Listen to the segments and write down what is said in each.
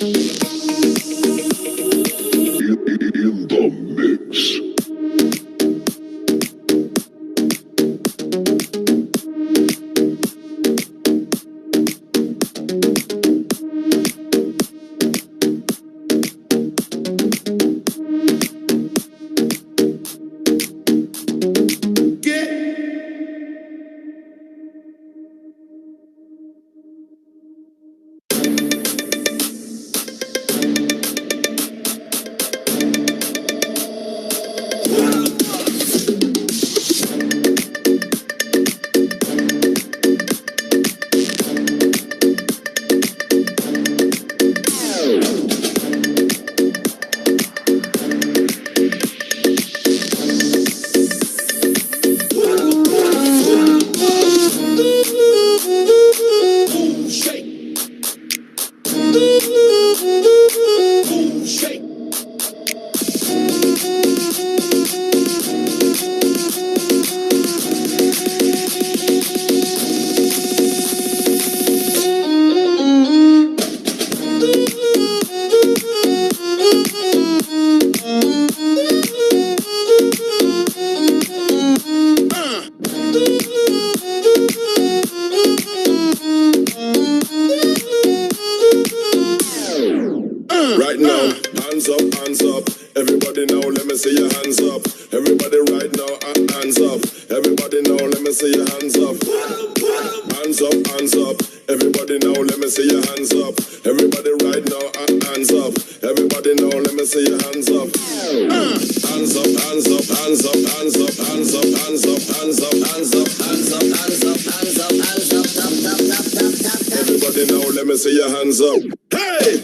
In the mix. Right now, hands up. Everybody now, let me see your hands up. Everybody right now, hands up. Everybody now, let me see your hands up. Hands up. Everybody now, let me see your hands up. Everybody right now, hands up. Everybody now, let me see your hands up. Hands up, hands up, hands up, hands up, hands up, hands up, hands up, hands up, hands up, hands up, hands up, hands up. Everybody now, let me see your hands up. Hey!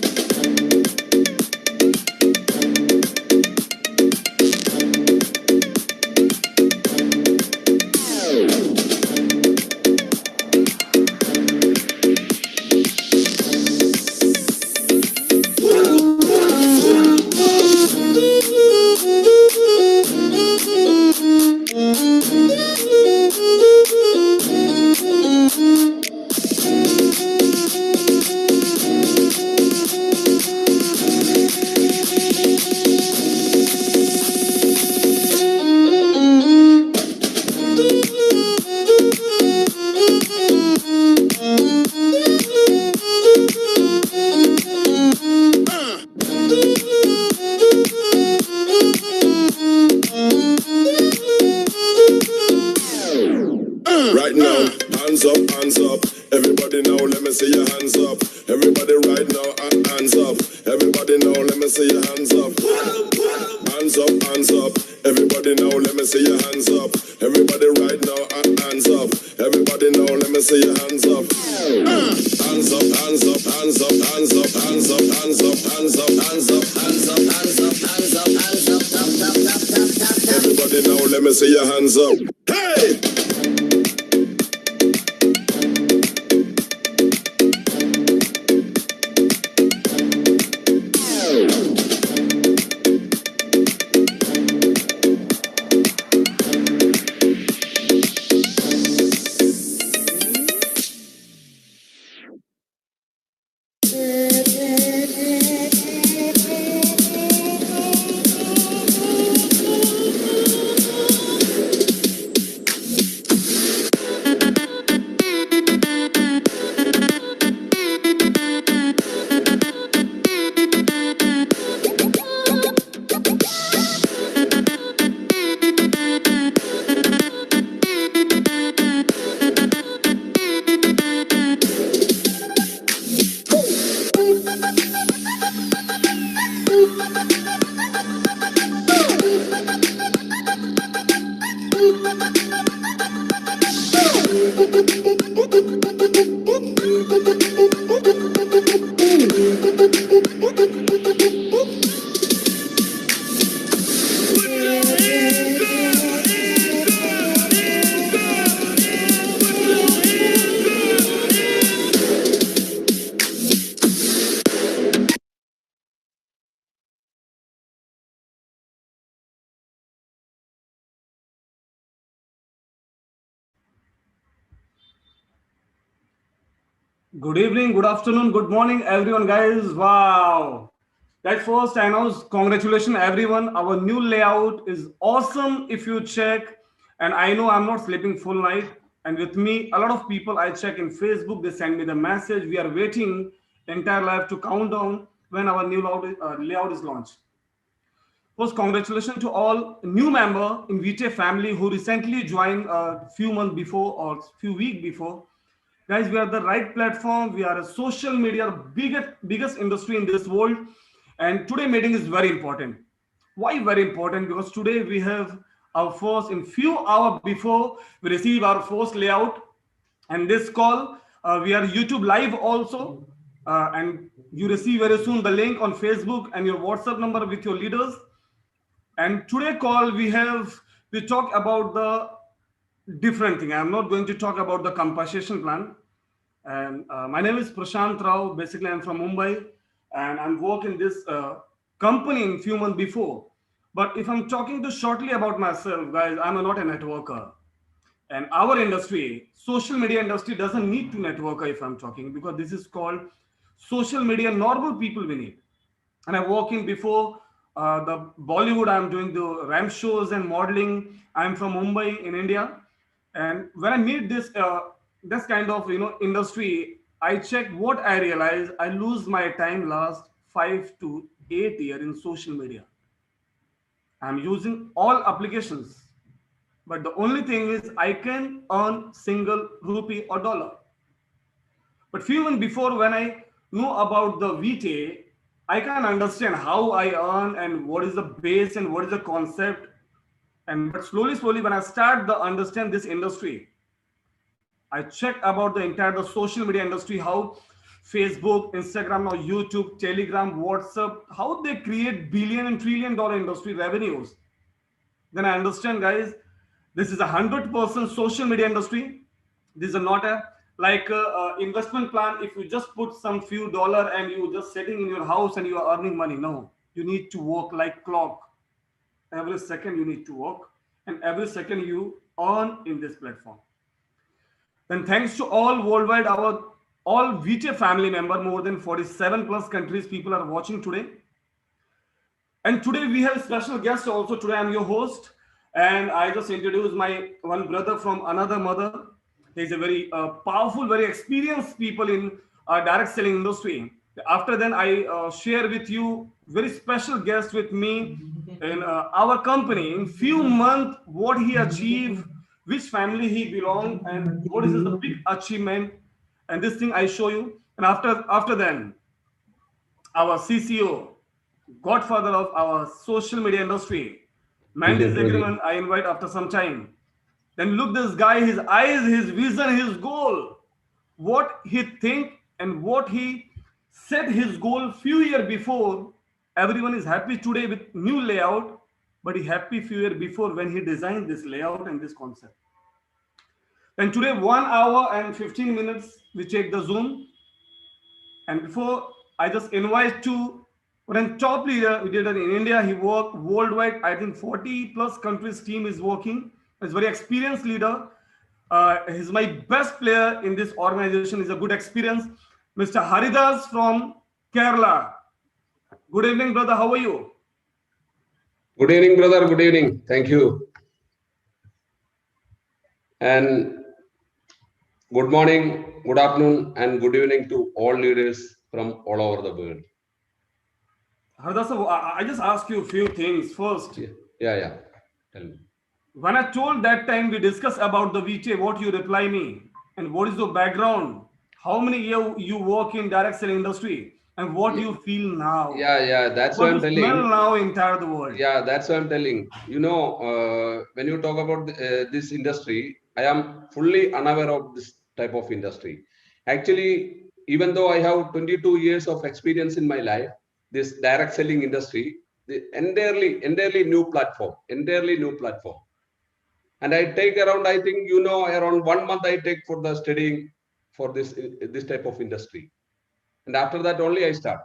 Right now, hands up. Everybody now, let me see your hands up. Everybody right now, hands up. Everybody now, let me see your hands up. Hands up. Everybody now, let me see your hands up. Everybody right now, hands up. Everybody now, let me see your hands up. Hands up, hands up, hands up, hands up, hands up, hands up, hands up, hands up, hands up, hands up, hands up, hands up. Everybody now, let me see your hands up. Hey! Good evening, good afternoon, good morning, everyone, guys. Wow. Guys, first, I announce congratulations, everyone. Our new layout is awesome if you check. And I know I'm not sleeping full night. And with me, a lot of people I check in Facebook, they send me the message. We are waiting entire life to count down when our new layout is launched. First, congratulations to all new member in vitae family who recently joined a few months before or few weeks before. Guys, we are the right platform. We are a social media biggest industry in this world, and today meeting is very important. Why very important? Because today we have our first in few hours before we receive our first layout, and this call we are YouTube live also, and you receive very soon the link on Facebook and your WhatsApp number with your leaders. And today call we talk about the different thing. I'm not going to talk about the compensation plan. And my name is Prashant Rao. Basically, I'm from Mumbai, and I'm working this company in few months before. But if I'm talking to shortly about myself, guys, I'm not a networker. And our industry, social media industry, doesn't need to networker if I'm talking, because this is called social media normal people we need. And I work in before the Bollywood. I'm doing the ramp shows and modeling. I'm from Mumbai in India, and when I meet this kind of industry, I check what I realize. I lose my time last 5 to 8 years in social media. I'm using all applications, but the only thing is I can earn single rupee or dollar. But few months before, when I know about the vitae, I can understand how I earn and what is the base and what is the concept. And but slowly, when I start to understand this industry, I check about the entire the social media industry, how Facebook, Instagram, or YouTube, Telegram, WhatsApp, how they create billion and trillion dollar industry revenues. Then I understand, guys, this is 100% social media industry. This is not a like investment plan. If you just put some few dollar and you just sitting in your house and you are earning money, no, you need to work like clock. Every second you need to work, and every second you earn in this platform. Then thanks to all worldwide, our all VTA family member, more than 47 plus countries, people are watching today. And today we have special guest also. Today I'm your host, and I just introduced my one brother from another mother. He's a very powerful, very experienced people in direct selling industry. After then, I share with you very special guest with me in our company. In few months, what he achieved, which family he belong, and what is the big achievement. And this thing I show you. And after then, our CCO, godfather of our social media industry, mendy Literally. zicherman, I invite after some time. Then look this guy, his eyes, his vision, his goal, what he think and what he set his goal few years before. Everyone is happy today with new layout, but he happy few years before when he designed this layout and this concept. And today 1 hour and 15 minutes we take the Zoom. And before I just invite to one top leader, we did it in India. He worked worldwide. I think 40 plus countries team is working. He's very experienced leader. He's my best player in this organization. Is a good experience. Mr. Haridas from Kerala. Good evening, brother. How are you? Good evening, brother. Good evening. Thank you. And good morning, good afternoon, and good evening to all leaders from all over the world. Haridas, I just ask you a few things first. Yeah, yeah, yeah. Tell me. When I told that time we discussed about the VTA, what you reply me and what is your background? How many years you work in direct selling industry and what Yeah, you feel now? yeah. That's what What I'm you smell telling. now entire the world? Yeah, that's what I'm telling. When you talk about this industry, I am fully unaware of this type of industry. Actually, even though I have 22 years of experience in my life, this direct selling industry, the entirely new platform. And I take around, I think, around 1 month I take for the studying for this type of industry. And after that only I start.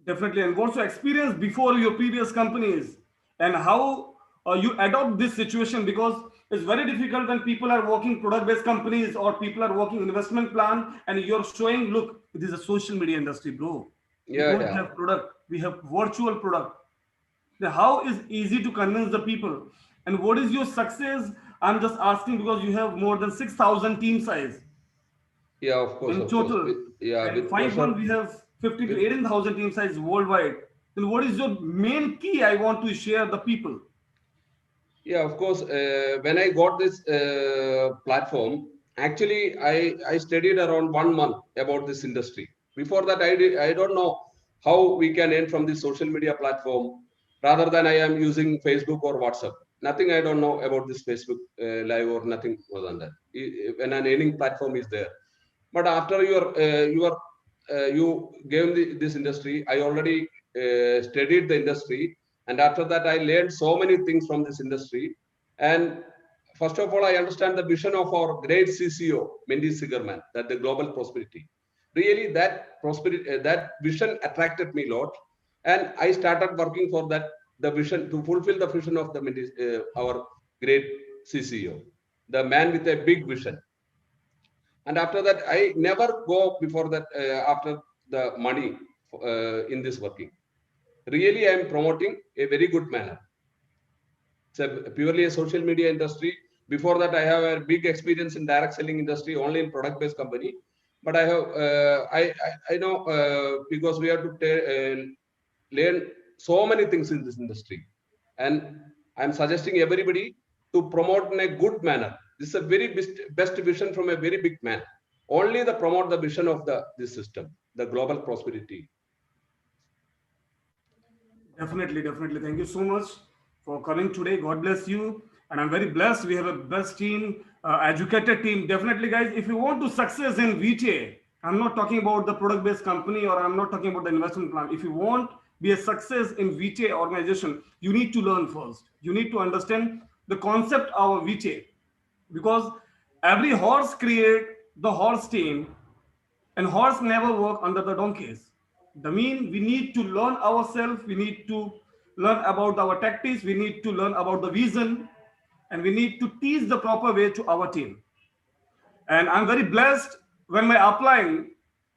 Definitely. And what's your experience before your previous companies and how you adopt this situation? Because It's very difficult when people are working product-based companies or people are working investment plan and you're showing, look, it is a social media industry, bro. We Yeah, don't yeah. have product. We have virtual product. The how is easy to convince the people. And what is your success? I'm just asking because you have more than 6,000 team size Yeah, of course, in of course. total. Yeah, And with 5-1, pleasure. we have 15 to With 18,000 team size worldwide. Then what is your main key I want to share the people? Yeah, of course. When I got this platform, actually, I studied around 1 month about this industry. Before that, I don't know how we can earn from this social media platform rather than I am using Facebook or WhatsApp. Nothing I don't know about this Facebook live or nothing more than that. When an earning platform is there, but after you gave this industry, I already studied the industry, and after that I learned so many things from this industry. And first of all, I understand the vision of our great CCO, Mendy Zicherman, that the global prosperity. Really, that prosperity, that vision attracted me a lot, and I started working for that, the vision, to fulfill the vision of the our great CCO, the man with a big vision. And after that, I never go before that, after the money in this working. Really, I am promoting a very good manner. It's a purely a social media industry. Before that, I have a big experience in direct selling industry, only in product based company. But I have I know, because we have to learn so many things in this industry, and I'm suggesting everybody to promote in a good manner. This is a very best vision from a very big man. Only the promote the vision of the this system, the global prosperity. Definitely, definitely. Thank you so much for coming today. God bless you. And I'm very blessed. We have a best team, educated team. Definitely, guys, if you want to success in vitae, I'm not talking about the product-based company or I'm not talking about the investment plan. If you want be a success in vitae organization, you need to learn first. You need to understand the concept of vitae because every horse create the horse team and horse never work under the donkeys. The mean we need to learn ourselves, we need to learn about our tactics, we need to learn about the vision, and we need to teach the proper way to our team. And I'm very blessed when my upline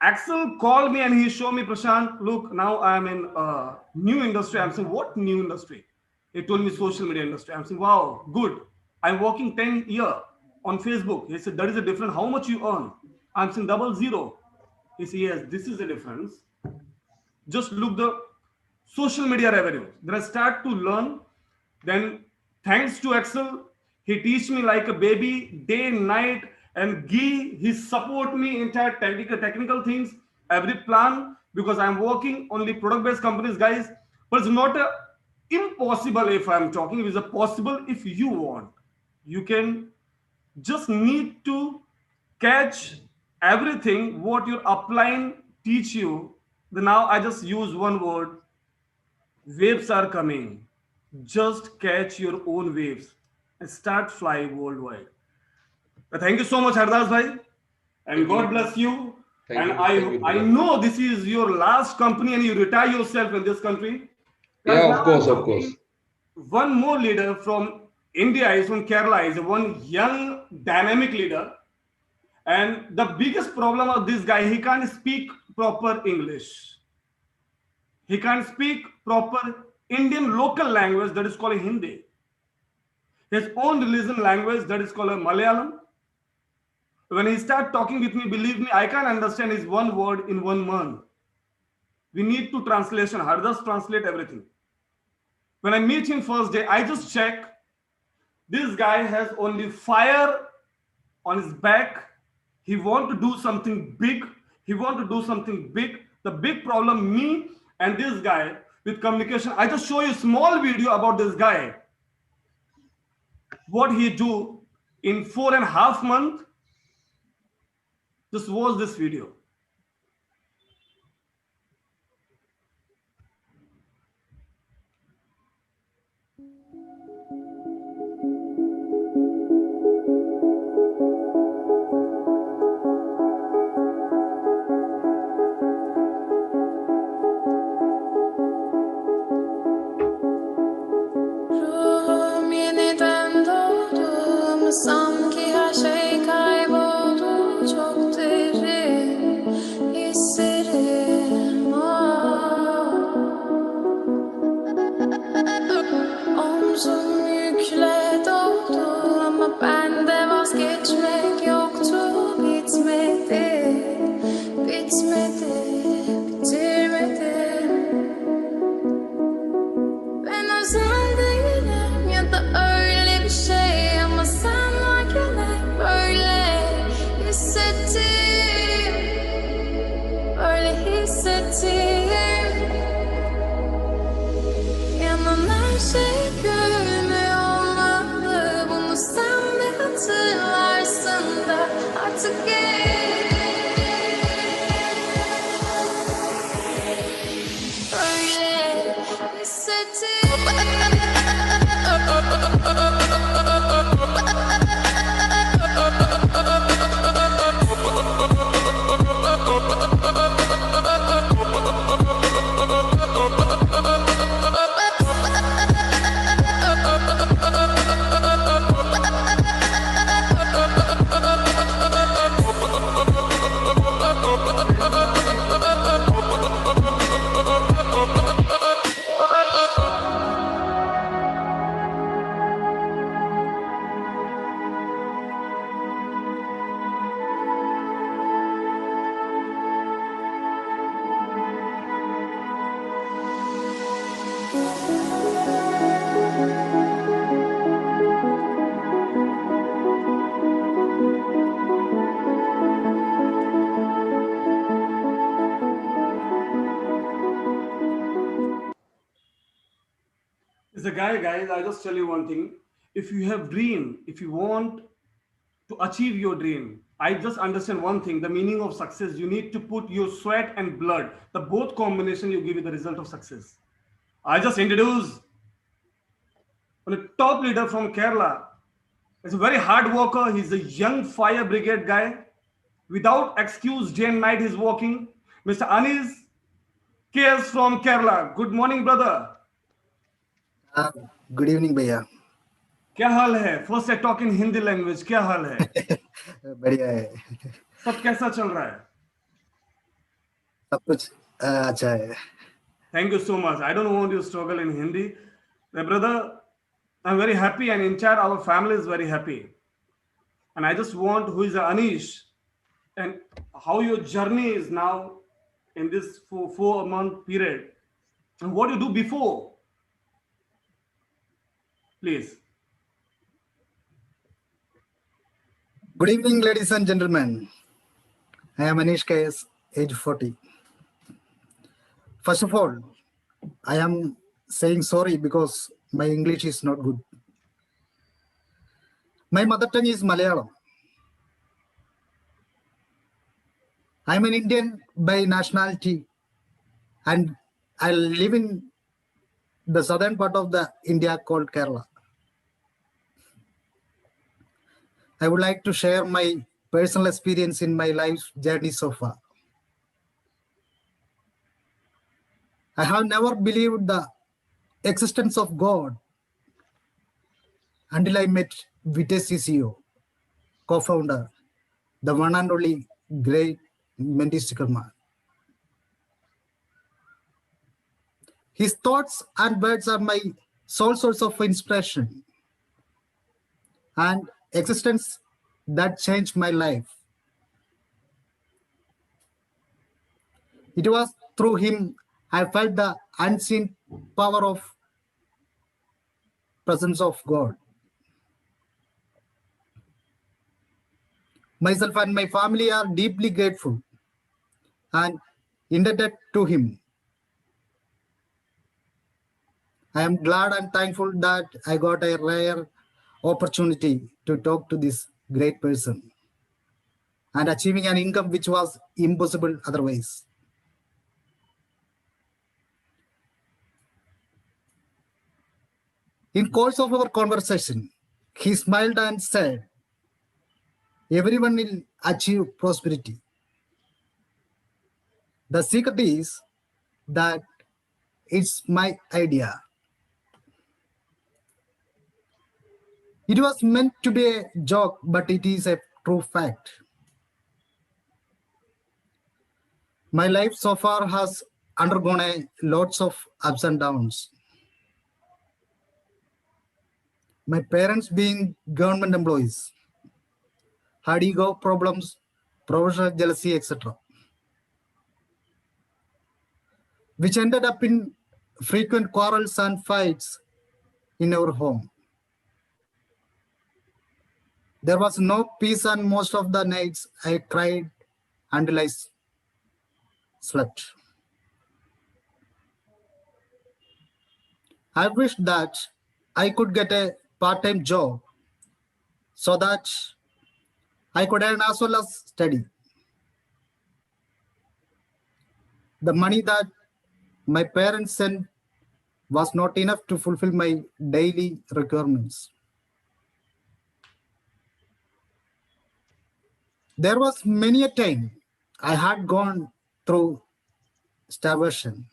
Axel called me and he showed me, Prashant, look, now I'm in a new industry. I'm saying, what new industry? He told me social media industry. I'm saying, wow, good. I'm working 10 year on Facebook. He said, that is a difference. How much you earn? I'm saying double zero. He said, yes, this is the difference. Just look the social media revenues. Then I start to learn. Then thanks to Excel, he teach me like a baby day night and he support me entire technical things, every plan because I'm working only product based companies, guys. But it's not a impossible if I'm talking. It is a possible if you want. You can just need to catch everything what your upline teach you. Then now I just use one word: waves are coming. Just catch your own waves and start fly worldwide. Thank you so much, Hardas bhai, and Thank God you, bless you. thank And you, thank you, I brother. know this is your last company and you retire yourself in this country. Guys, Yeah, now of I'm course, of course. talking one more leader from India, is from Kerala, is one young dynamic leader. And the biggest problem of this guy, he can't speak proper English. He can't speak proper Indian local language that is called Hindi. His own religion language that is called Malayalam. When he start talking with me, believe me, I can't understand his one word in 1 month. We need to translation. Hardas translate everything. When I meet him first day, I just check. This guy has only fire on his back. He want to do something big. He want to do something big. The big problem, me and this guy with communication. I just show you a small video about this guy. What he do in 4.5 months. Just watch this video. Rumini tanto tu şeylerimi olmalı. Bunu sen de hatırlarsın da artık öyle Is a guy, guys. I just tell you one thing. If you have dream, if you want to achieve your dream, I just understand one thing: the meaning of success. You need to put your sweat and blood. The both combination you give you the result of success. I just introduce a top leader from Kerala. He's a very hard worker. He's a young fire brigade guy. Without excuse, day and night he's working. Mr. Anis KS from Kerala. Good morning, brother. Good evening भैया। क्या हाल है? First I talk in Hindi language. क्या हाल है? बढ़िया है। सब कैसा चल रहा है? सब कुछ अच्छा है। Thank you so much. I don't want you to struggle in Hindi. My brother, I'm very happy and entire our family is very happy. And I just want who is Anish and how your journey is now in this 4 month period and what you do before. Please. Good evening, ladies and gentlemen. I am Anish KS, age 40. First of all, I am saying sorry because my English is not good. My mother tongue is Malayalam. I am an Indian by nationality and I live in the southern part of the India called Kerala. I would like to share my personal experience in my life's journey so far. I have never believed the existence of God until I met vitae CEO, co-founder, the one and only great mendy zicherman. His thoughts and words are my sole source of inspiration and existence that changed my life. It was through him I felt the unseen power of presence of God. Myself and my family are deeply grateful and indebted to him. I am glad and thankful that I got a rare opportunity to talk to this great person and achieving an income which was impossible otherwise. In course of our conversation, he smiled and said, "Everyone will achieve prosperity. The secret is that it's my idea." It was meant to be a joke, but it is a true fact. My life so far has undergone lots of ups and downs. My parents being government employees had ego problems, professional jealousy, etc., which ended up in frequent quarrels and fights in our home. There was no peace, and most of the nights I cried until I slept. I wished that I could get a part-time job so that I could earn as well as study. The money that my parents sent was not enough to fulfill my daily requirements. There was many a time I had gone through starvation.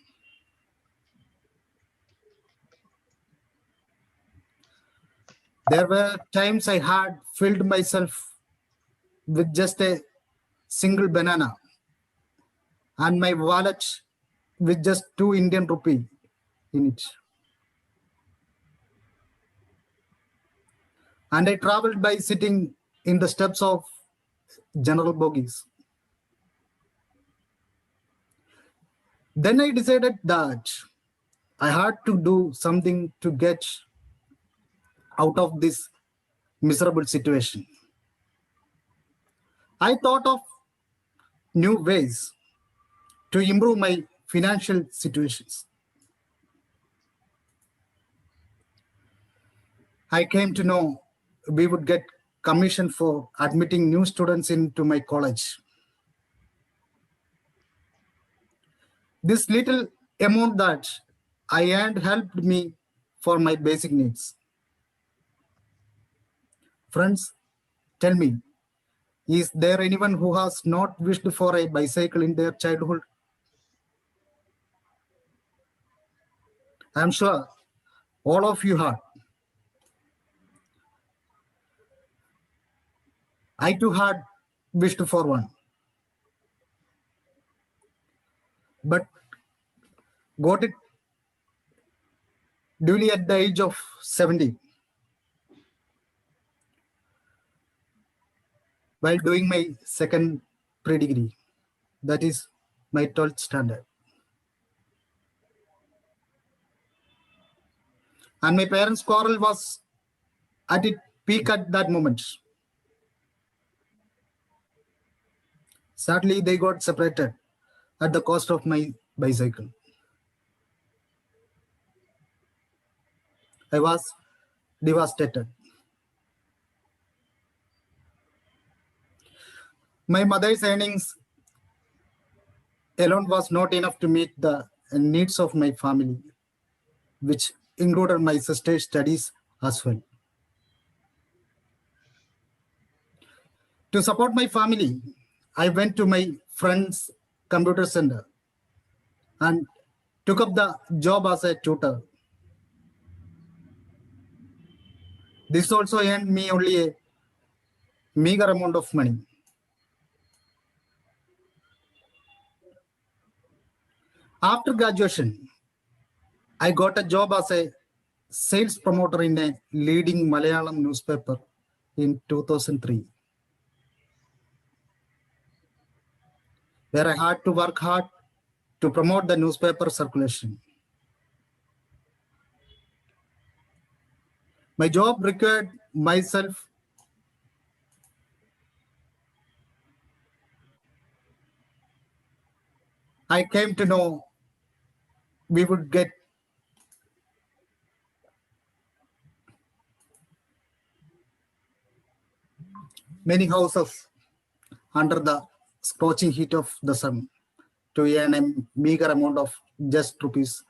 There were times I had filled myself with just a single banana and my wallet with just 2 Indian rupee in it. And I traveled by sitting in the steps of general bogies. Then I decided that I had to do something to get out of this miserable situation. I thought of new ways to improve my financial situations. I came to know we would get commission for admitting new students into my college. This little amount that I earned helped me for my basic needs. Friends, tell me, is there anyone who has not wished for a bicycle in their childhood? I'm sure all of you had. I too had wished for one, but got it duly at the age of 70 while doing my second pre-degree, that is my 12th standard. And my parents' quarrel was at its peak at that moment. Sadly, they got separated at the cost of my bicycle. I was devastated. My mother's earnings alone was not enough to meet the needs of my family, which included my sister's studies as well. To support my family, I went to my friend's computer center and took up the job as a tutor. This also earned me only a meager amount of money. After graduation, I got a job as a sales promoter in a leading Malayalam newspaper in 2003, where I had to work hard to promote the newspaper circulation. My job required myself I came to know we would get many houses under the scorching heat of the sun to earn a meager amount of just rupees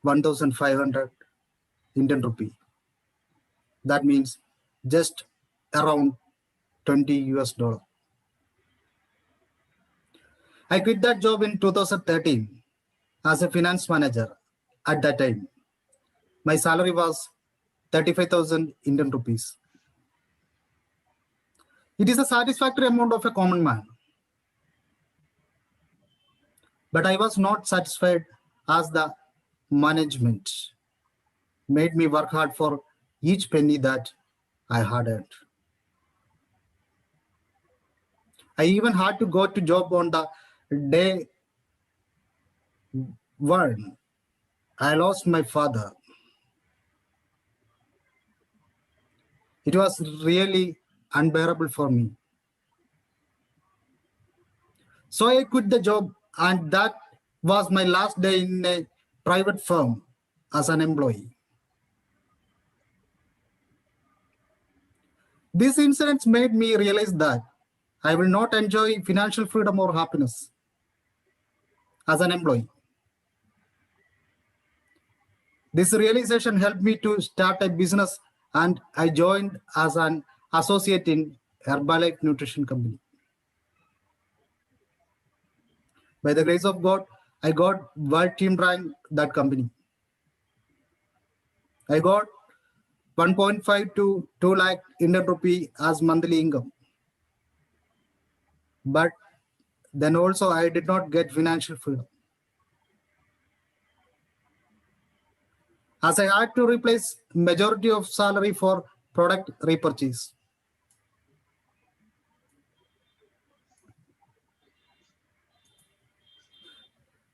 1,500 Indian rupee. That means just around 20 US dollar. I quit that job in 2013 as a finance manager. At that time, my salary was 35,000 Indian rupees. It is a satisfactory amount of a common man. But I was not satisfied as the management made me work hard for each penny that I had earned. I even had to go to job on the day one I lost my father. It was really unbearable for me. So I quit the job, and that was my last day in a private firm as an employee. These incidents made me realize that I will not enjoy financial freedom or happiness as an employee. This realization helped me to start a business, and I joined as an associate in Herbalife Nutrition Company. By the grace of God, I got world team rank that company. I got 1.5 to 2 lakh Indian rupee as monthly income. But then also I did not get financial freedom, as I had to replace majority of salary for product repurchase.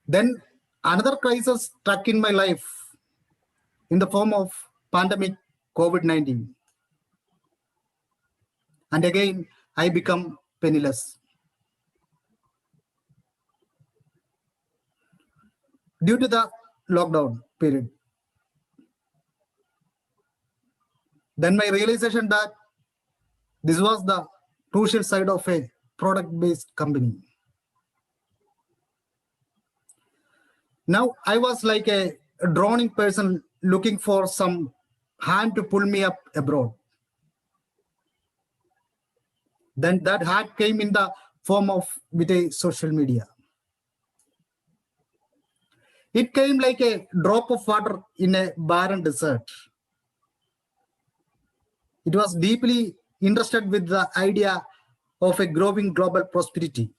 Then another crisis struck in my life in the form of pandemic COVID-19. And again, I become penniless. Due to the lockdown period. Then my realization that this was the crucial side of a product-based company. Now I was like a drowning person looking for some hand to pull me up abroad. Then that hand came in the form of vitae social media. It came like a drop of water in a barren desert. It was deeply interested with the idea of a growing global prosperity.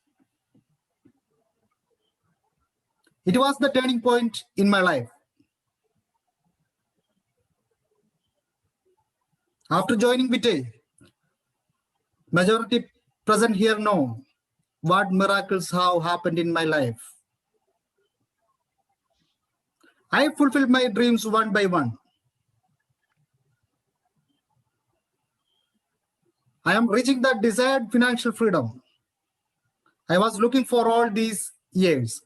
It was the turning point in my life. After joining vitae, majority present here know what miracles have happened in my life. I fulfilled my dreams one by one. I am reaching the desired financial freedom I was looking for all these years.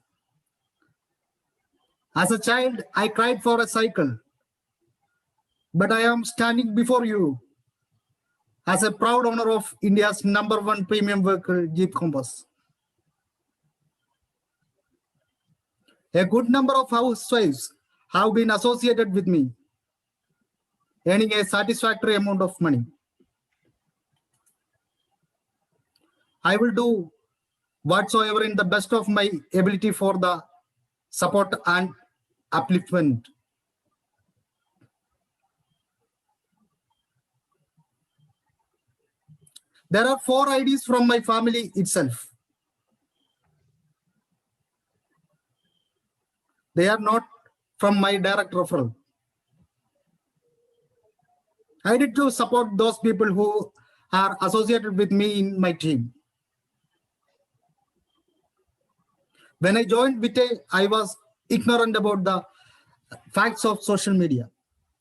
As a child, I cried for a cycle, but I am standing before you as a proud owner of India's #1 premium vehicle, Jeep Compass. A good number of housewives have been associated with me, earning a satisfactory amount of money. I will do whatsoever in the best of my ability for the support and upliftment. There are 4 IDs from my family itself. They are not from my direct referral. I did to support those people who are associated with me in my team. When I joined vitae, I was ignorant about the facts of social media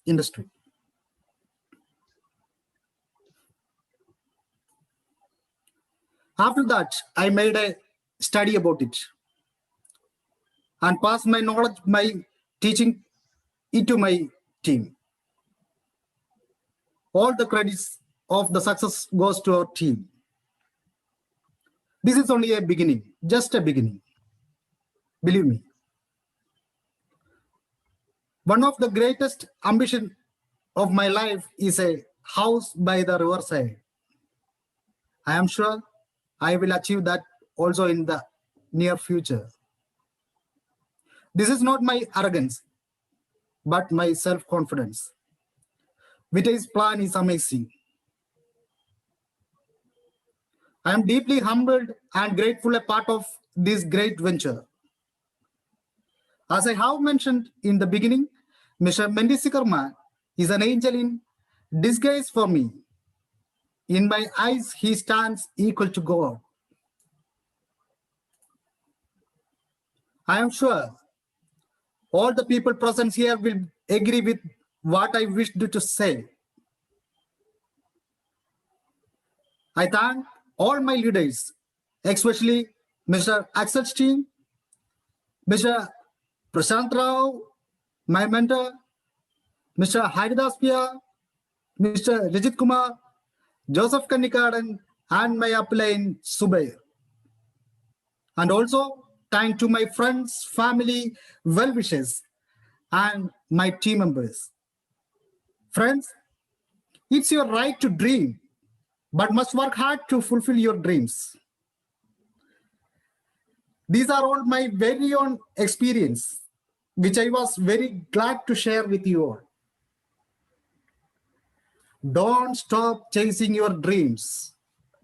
industry. After that, I made a study about it and passed my knowledge, my teaching into my team. All the credits of the success goes to our team. This is only a beginning, just a beginning. Believe me. One of the greatest ambition of my life is a house by the riverside. I am sure I will achieve that also in the near future. This is not my arrogance, but my self-confidence. Vitai's plan is amazing. I am deeply humbled and grateful a part of this great venture. As I have mentioned in the beginning, Mr. Mendy Zicherman is an angel in disguise for me. In my eyes, he stands equal to God. I am sure all the people present here will agree with what I wish to say. I thank all my leaders, especially Mr. Axel Steen, Mr. Prashant Rao, my mentor, Mr. Haridas Pia, Mr. Rajit Kumar, Joseph Kanikadan, and my upline Subair. And also thank to my friends, family, well-wishers, and my team members. Friends, it's your right to dream, but must work hard to fulfill your dreams. These are all my very own experience, which I was very glad to share with you all. Don't stop chasing your dreams,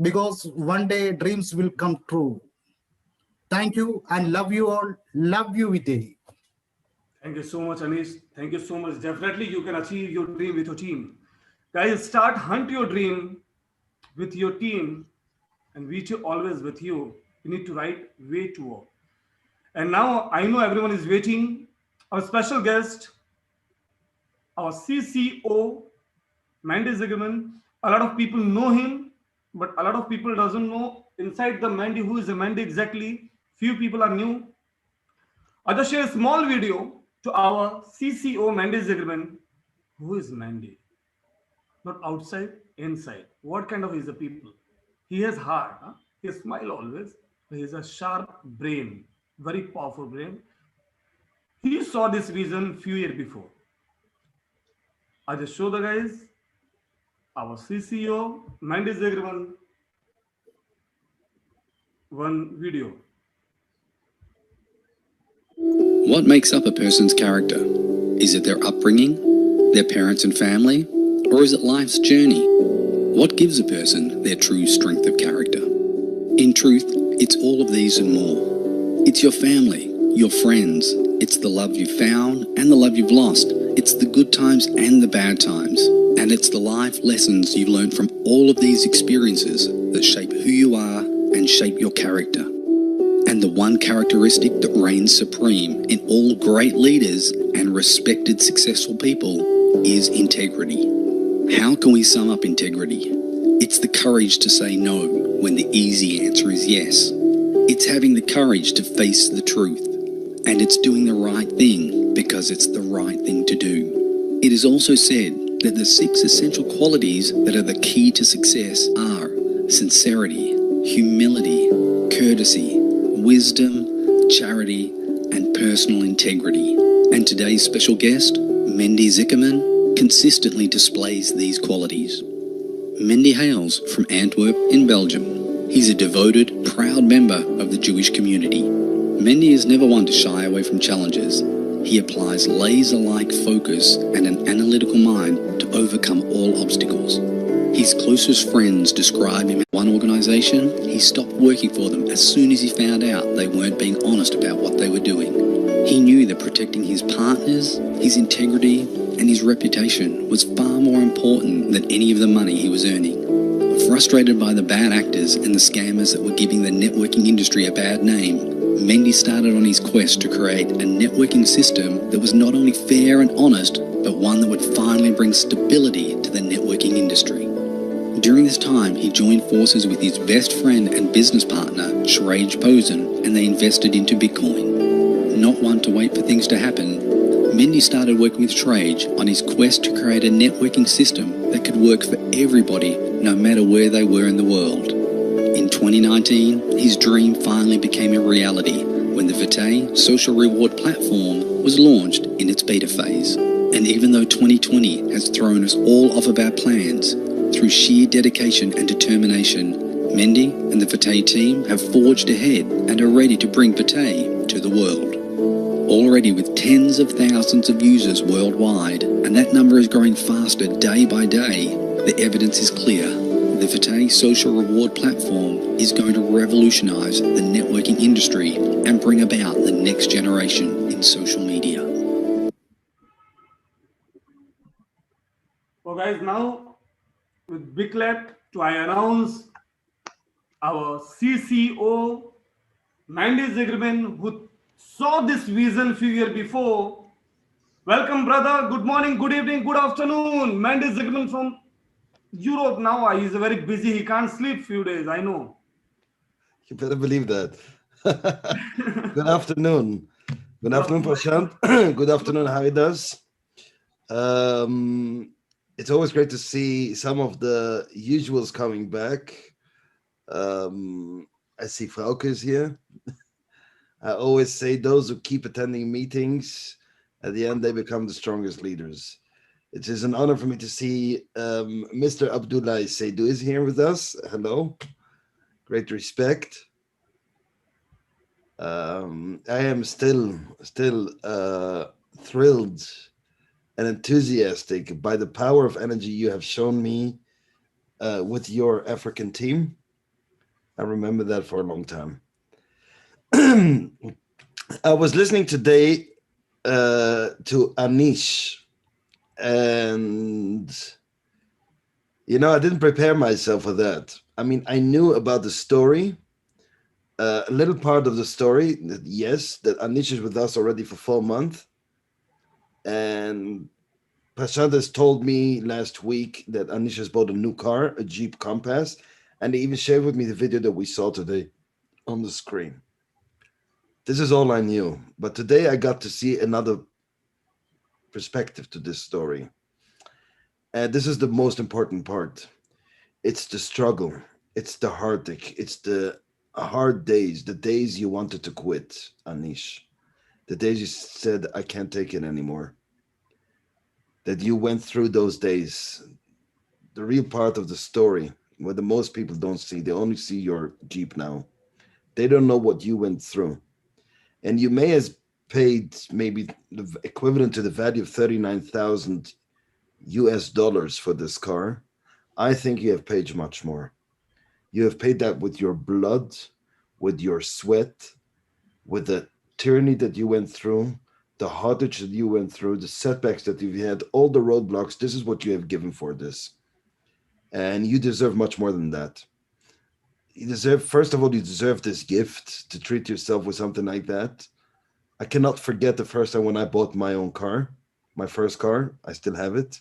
because one day dreams will come true. Thank you and love you all. Love you, vitae. Thank you so much, Anish. Thank you so much. Definitely, you can achieve your dream with your team. Guys, start hunt your dream with your team, and we you always with you. You need to write way to work. And now I know everyone is waiting. Our special guest, our CCO, Mandy Zicherman. A lot of people know him, but a lot of people doesn't know inside the Mandy who is the Mandy exactly. Few people are new. I'll just share a small video to our CCO Mandy Zicherman. Who is Mandy? Not outside, inside. What kind of is the people? He has heart. Huh? He smile always. He has a sharp brain, very powerful brain. He saw this vision few years before. I just show the guys our CCO Mandy Zicherman one video. What makes up a person's character? Is it their upbringing, their parents and family, or is it life's journey? What gives a person their true strength of character? In truth, it's all of these and more. It's your family, your friends, it's the love you found and the love you've lost. It's the good times and the bad times. And it's the life lessons you've learned from all of these experiences that shape who you are and shape your character. And the one characteristic that reigns supreme in all great leaders and respected successful people is integrity. How can we sum up integrity? It's the courage to say no when the easy answer is yes. It's having the courage to face the truth. And it's doing the right thing because it's the right thing to do. It is also said that the 6 essential qualities that are the key to success are sincerity, humility, courtesy, wisdom, charity, and personal integrity. And today's special guest, Mandy Zicherman, consistently displays these qualities. Mendy hails from Antwerp in Belgium. He's a devoted, proud member of the Jewish community. Mendy is never one to shy away from challenges. He applies laser-like focus and an analytical mind to overcome all obstacles. His closest friends describe him as one organization. He stopped working for them as soon as he found out they weren't being honest about what they were doing. He knew that protecting his partners, his integrity, and his reputation was far more important than any of the money he was earning. Frustrated by the bad actors and the scammers that were giving the networking industry a bad name, Mendy started on his quest to create a networking system that was not only fair and honest, but one that would finally bring stability to the networking industry. During this time, he joined forces with his best friend and business partner, Shrage Posen, and they invested into Bitcoin. Not one to wait for things to happen, Mendy started working with Shrage on his quest to create a networking system that could work for everybody, no matter where they were in the world. In 2019, his dream finally became a reality when the vitae social reward platform was launched in its beta phase. And even though 2020 has thrown us all off of our plans, through sheer dedication and determination, Mendy and the vitae team have forged ahead and are ready to bring vitae to the world. Already with tens of thousands of users worldwide, and that number is growing faster day by day, the evidence is clear. The vitae social reward platform is going to revolutionize the networking industry and bring about the next generation in social media. So guys, now with big clap to I announce our CCO Mandy Zicherman, who saw this vision few years before. Welcome, brother. Good morning, good evening, good afternoon. Mandy Zicherman from Europe now. He's very busy. He can't sleep few days. I know. You better believe that. Good afternoon. Good afternoon, Prashant. Good afternoon, Haridas. It's always great to see some of the usuals coming back. I see Frauke is here. I always say those who keep attending meetings, at the end, they become the strongest leaders. It is an honor for me to see Mr. Abdullah Seydu is here with us. Hello. Great respect. I am still thrilled and enthusiastic by the power of energy you have shown me with your African team. I remember that for a long time. I was listening today to Anish, and I didn't prepare myself for that. I mean, I knew about the story, a little part of the story. Yes, that Anish is with us already for 4 months, and Prashant has told me last week that Anish has bought a new car, a Jeep Compass, and he even shared with me the video that we saw today on the screen. This is all I knew, but today I got to see another perspective to this story. And this is the most important part. It's the struggle. It's the heartache. It's the hard days, the days you wanted to quit, Anish. The days you said, I can't take it anymore. That you went through those days. The real part of the story, where the most people don't see. They only see your Jeep now. They don't know what you went through. And you may have paid maybe the equivalent to the value of 39,000 US dollars for this car. I think you have paid much more. You have paid that with your blood, with your sweat, with the tyranny that you went through, the heartache that you went through, the setbacks that you've had, all the roadblocks. This is what you have given for this. And you deserve much more than that. You deserve, first of all, you deserve this gift to treat yourself with something like that. I cannot forget the first time when I bought my own car, my first car. I still have it.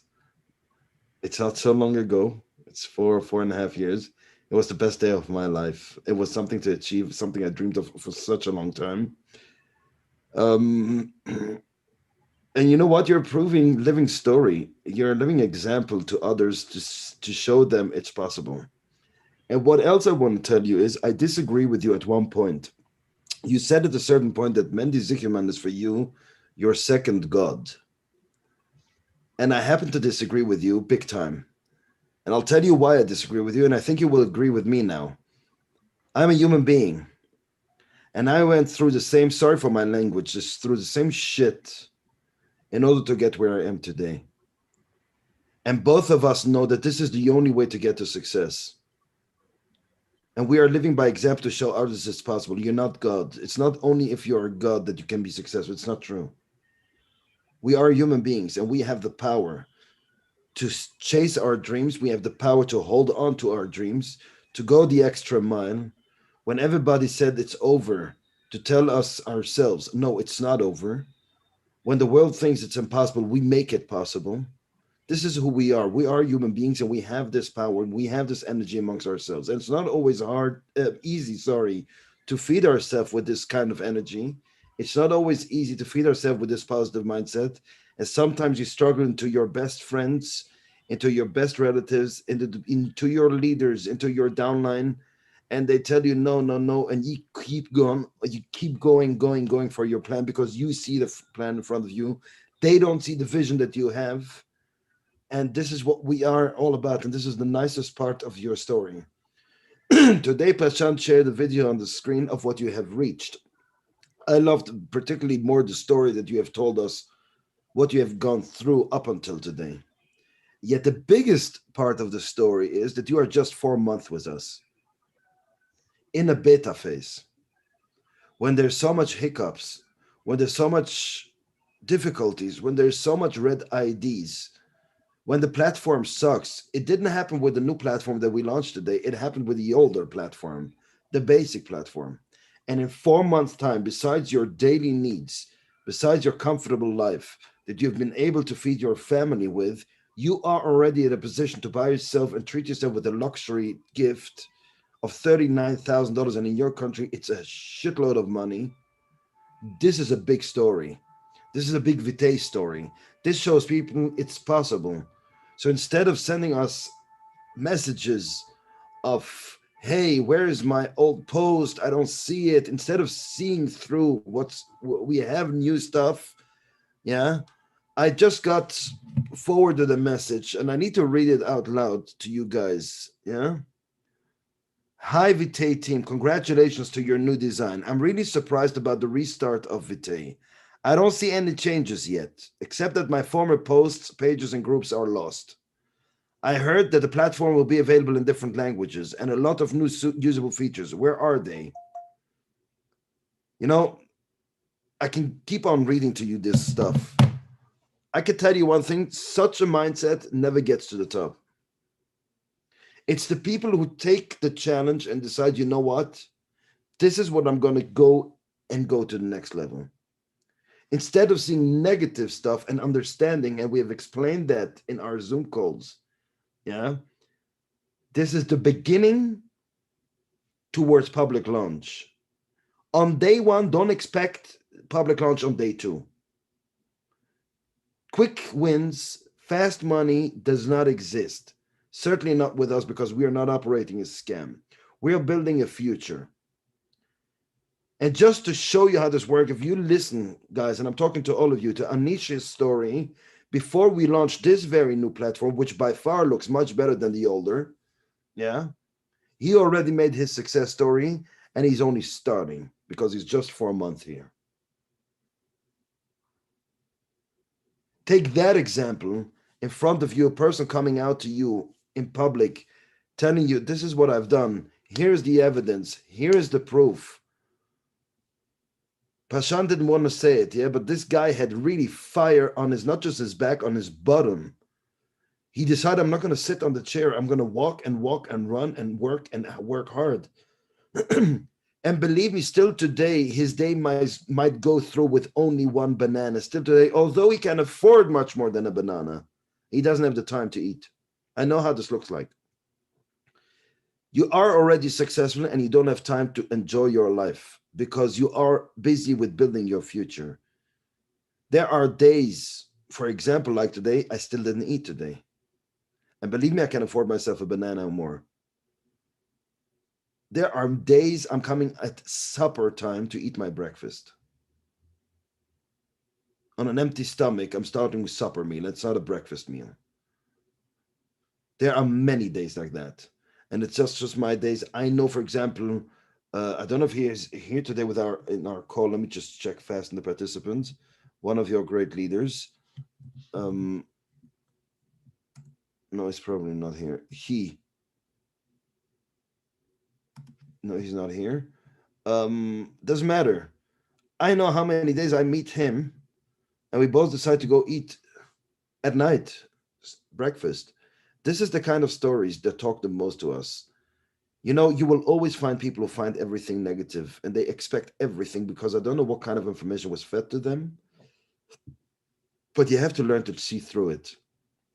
It's not so long ago. It's 4.5 years. It was the best day of my life. It was something to achieve, something I dreamed of for such a long time. And you know what? You're a proving living story. You're a living example to others to show them it's possible. And what else I want to tell you is I disagree with you at one point. You said at a certain point that mendy zicherman is for you your second god. And I happen to disagree with you big time. And I'll tell you why I disagree with you, and I think you will agree with me now. I'm a human being. And I went through the same, sorry for my language, just through the same shit in order to get where I am today. And both of us know that this is the only way to get to success. And we are living by example to show others it's possible. You're not God. It's not only if you're a God that you can be successful. It's not true. We are human beings, and we have the power to chase our dreams. We have the power to hold on to our dreams, to go the extra mile. When everybody said it's over, to tell us ourselves, no, it's not over. When the world thinks it's impossible, we make it possible. This is who we are. We are human beings, and we have this power, and we have this energy amongst ourselves. And it's not always easy, to feed ourselves with this kind of energy. It's not always easy to feed ourselves with this positive mindset. And sometimes you struggle into your best friends, into your best relatives, into your leaders, into your downline, and they tell you no, and you keep going, going for your plan because you see the plan in front of you. They don't see the vision that you have. And this is what we are all about. And this is the nicest part of your story. Today, Prashant shared a video on the screen of what you have reached. I loved particularly more the story that you have told us, what you have gone through up until today. Yet the biggest part of the story is that you are just 4 months with us in a beta phase. When there's so much hiccups, when there's so much difficulties, when there's so much red IDs, when the platform sucks. It didn't happen with the new platform that we launched today. It happened with the older platform, the basic platform. And in 4 months' time, besides your daily needs, besides your comfortable life that you've been able to feed your family with, you are already in a position to buy yourself and treat yourself with a luxury gift of $39,000. And in your country, it's a shitload of money This is a big story. This is a big vitae story. This shows people it's possible. So instead of sending us messages of, hey, where is my old post? I don't see it. Instead of seeing through what we have new stuff, yeah, I just got forwarded a message and I need to read it out loud to you guys. Yeah. Hi, Vitae team. Congratulations to your new design. I'm really surprised about the restart of Vitae. I don't see any changes yet, except that my former posts, pages, and groups are lost. I heard that the platform will be available in different languages and a lot of new usable features. Where are they? You know, I can keep on reading to you this stuff. I can tell you one thing, such a mindset never gets to the top. It's the people who take the challenge and decide, you know what? This is what I'm going to go to the next level. Instead of seeing negative stuff and understanding, and we have explained that in our Zoom calls, yeah, this is the beginning towards public launch. On day one, don't expect public launch on day two. Quick wins, fast money does not exist. Certainly not with us, because we are not operating a scam. We are building a future. And just to show you how this works, if you listen, guys, and I'm talking to all of you, to Anish's story, before we launched this very new platform, which by far looks much better than the older, yeah, he already made his success story, and he's only starting because he's just 4 months here. Take that example in front of you, a person coming out to you in public, telling you, this is what I've done. Here's the evidence. Here is the proof. Pashan didn't want to say it, yeah, but this guy had really fire on his, not just his back, on his bottom. He decided, I'm not going to sit on the chair. I'm going to walk and run and work hard. And believe me, still today, his day might go through with only one banana. Still today, although he can afford much more than a banana, he doesn't have the time to eat. I know how this looks like. You are already successful and you don't have time to enjoy your life because you are busy with building your future. There are days, for example, like today, I still didn't eat today. And believe me, I can afford myself a banana or more. There are days I'm coming at supper time to eat my breakfast. On an empty stomach, I'm starting with supper meal. It's not a breakfast meal. There are many days like that. And it's just my days. I know, for example, I don't know if he is here today in our call. Let me just check fast in the participants. One of your great leaders. No, he's probably not here. No, he's not here. Doesn't matter. I know how many days I meet him and we both decide to go eat at night, breakfast. This is the kind of stories that talk the most to us. You know, you will always find people who find everything negative and they expect everything because I don't know what kind of information was fed to them. But you have to learn to see through it.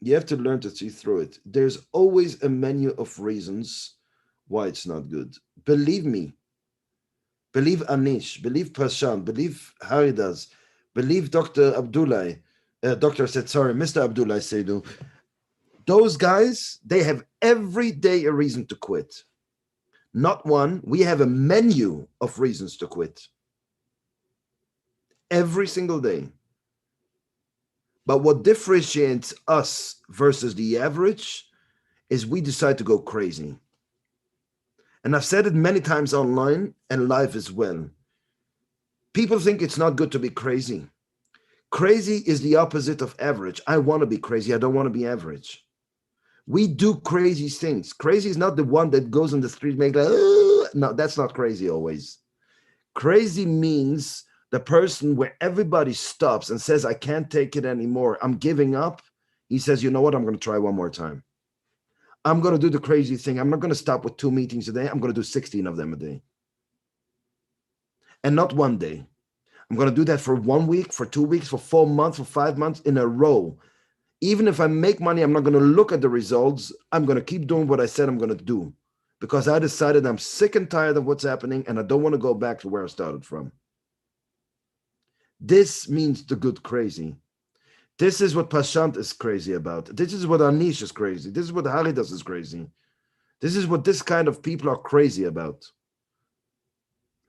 You have to learn to see through it. There's always a menu of reasons why it's not good. Believe me. Believe Anish. Believe Pashan. Believe Haridas. Believe Dr. Abdullah. Mr. Abdullah Seydu. Those guys, they have every day a reason to quit. Not one. We have a menu of reasons to quit. Every single day. But what differentiates us versus the average is we decide to go crazy. And I've said it many times online and live as well. People think it's not good to be crazy. Crazy is the opposite of average. I want to be crazy. I don't want to be average. We do crazy things. Crazy is not the one that goes on the street and make like, no, that's not crazy always. Crazy means the person where everybody stops and says, I can't take it anymore. I'm giving up. He says, you know what? I'm going to try one more time. I'm going to do the crazy thing. I'm not going to stop with 2 meetings a day. I'm going to do 16 of them a day. And not one day. I'm going to do that for 1 week, for 2 weeks, for 4 months, for 5 months in a row. Even if I make money, I'm not going to look at the results. I'm going to keep doing what I said I'm going to do because I decided I'm sick and tired of what's happening and I don't want to go back to where I started from. This means the good crazy. This is what Pashant is crazy about. This is what Anish is crazy. This is what Haridas is crazy. This is what this kind of people are crazy about.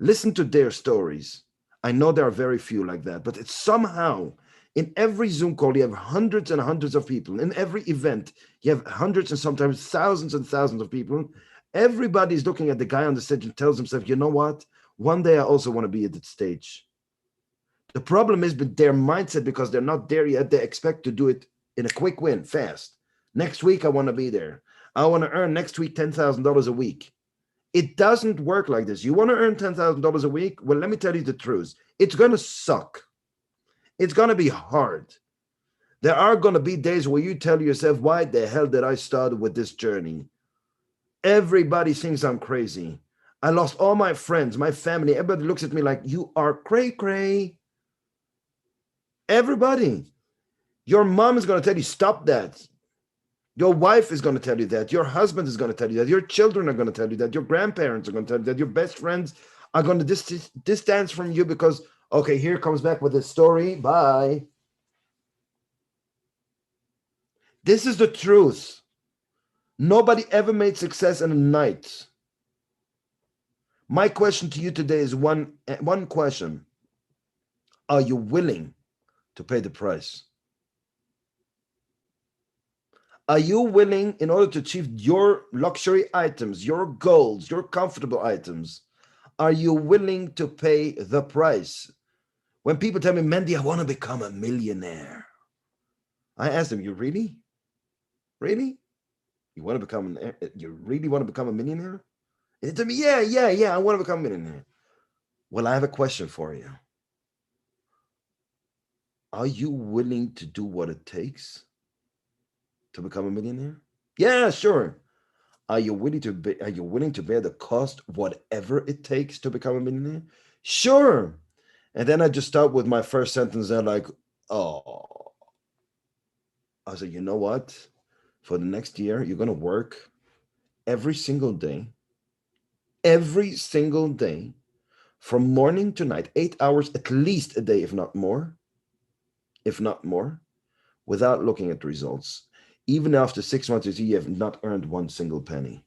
Listen to their stories. I know there are very few like that, but it's somehow in every Zoom call, you have hundreds and hundreds of people. In every event, you have hundreds and sometimes thousands and thousands of people. Everybody's looking at the guy on the stage and tells himself, you know what? One day I also want to be at that stage. The problem is with their mindset, because they're not there yet, they expect to do it in a quick win, fast. Next week, I want to be there. I want to earn next week $10,000 a week. It doesn't work like this. You want to earn $10,000 a week? Well, let me tell you the truth. It's going to suck. It's going to be hard. There are going to be days where you tell yourself, why the hell did I start with this journey? Everybody thinks I'm crazy. I lost all my friends, my family. Everybody looks at me like, you are cray-cray. Everybody. Your mom is going to tell you, stop that. Your wife is going to tell you that. Your husband is going to tell you that. Your children are going to tell you that. Your grandparents are going to tell you that. Your best friends are going to distance from you because, okay, here comes back with this story. Bye. This is the truth. Nobody ever made success in a night. My question to you today is one question. Are you willing to pay the price? Are you willing, in order to achieve your luxury items, your goals, your comfortable items, are you willing to pay the price? When people tell me, Mendy, I want to become a millionaire, I ask them, you really? Really? You really want to become a millionaire? And they tell me, yeah, I want to become a millionaire. Well, I have a question for you. Are you willing to do what it takes to become a millionaire? Yeah, sure. Are you willing to bear the cost, whatever it takes to become a millionaire? Sure. And then I just start with my first sentence. They're like, oh. I said, you know what? For the next year, you're going to work every single day, from morning to night, 8 hours at least a day, if not more, without looking at the results. Even after 6 months, you have not earned one single penny.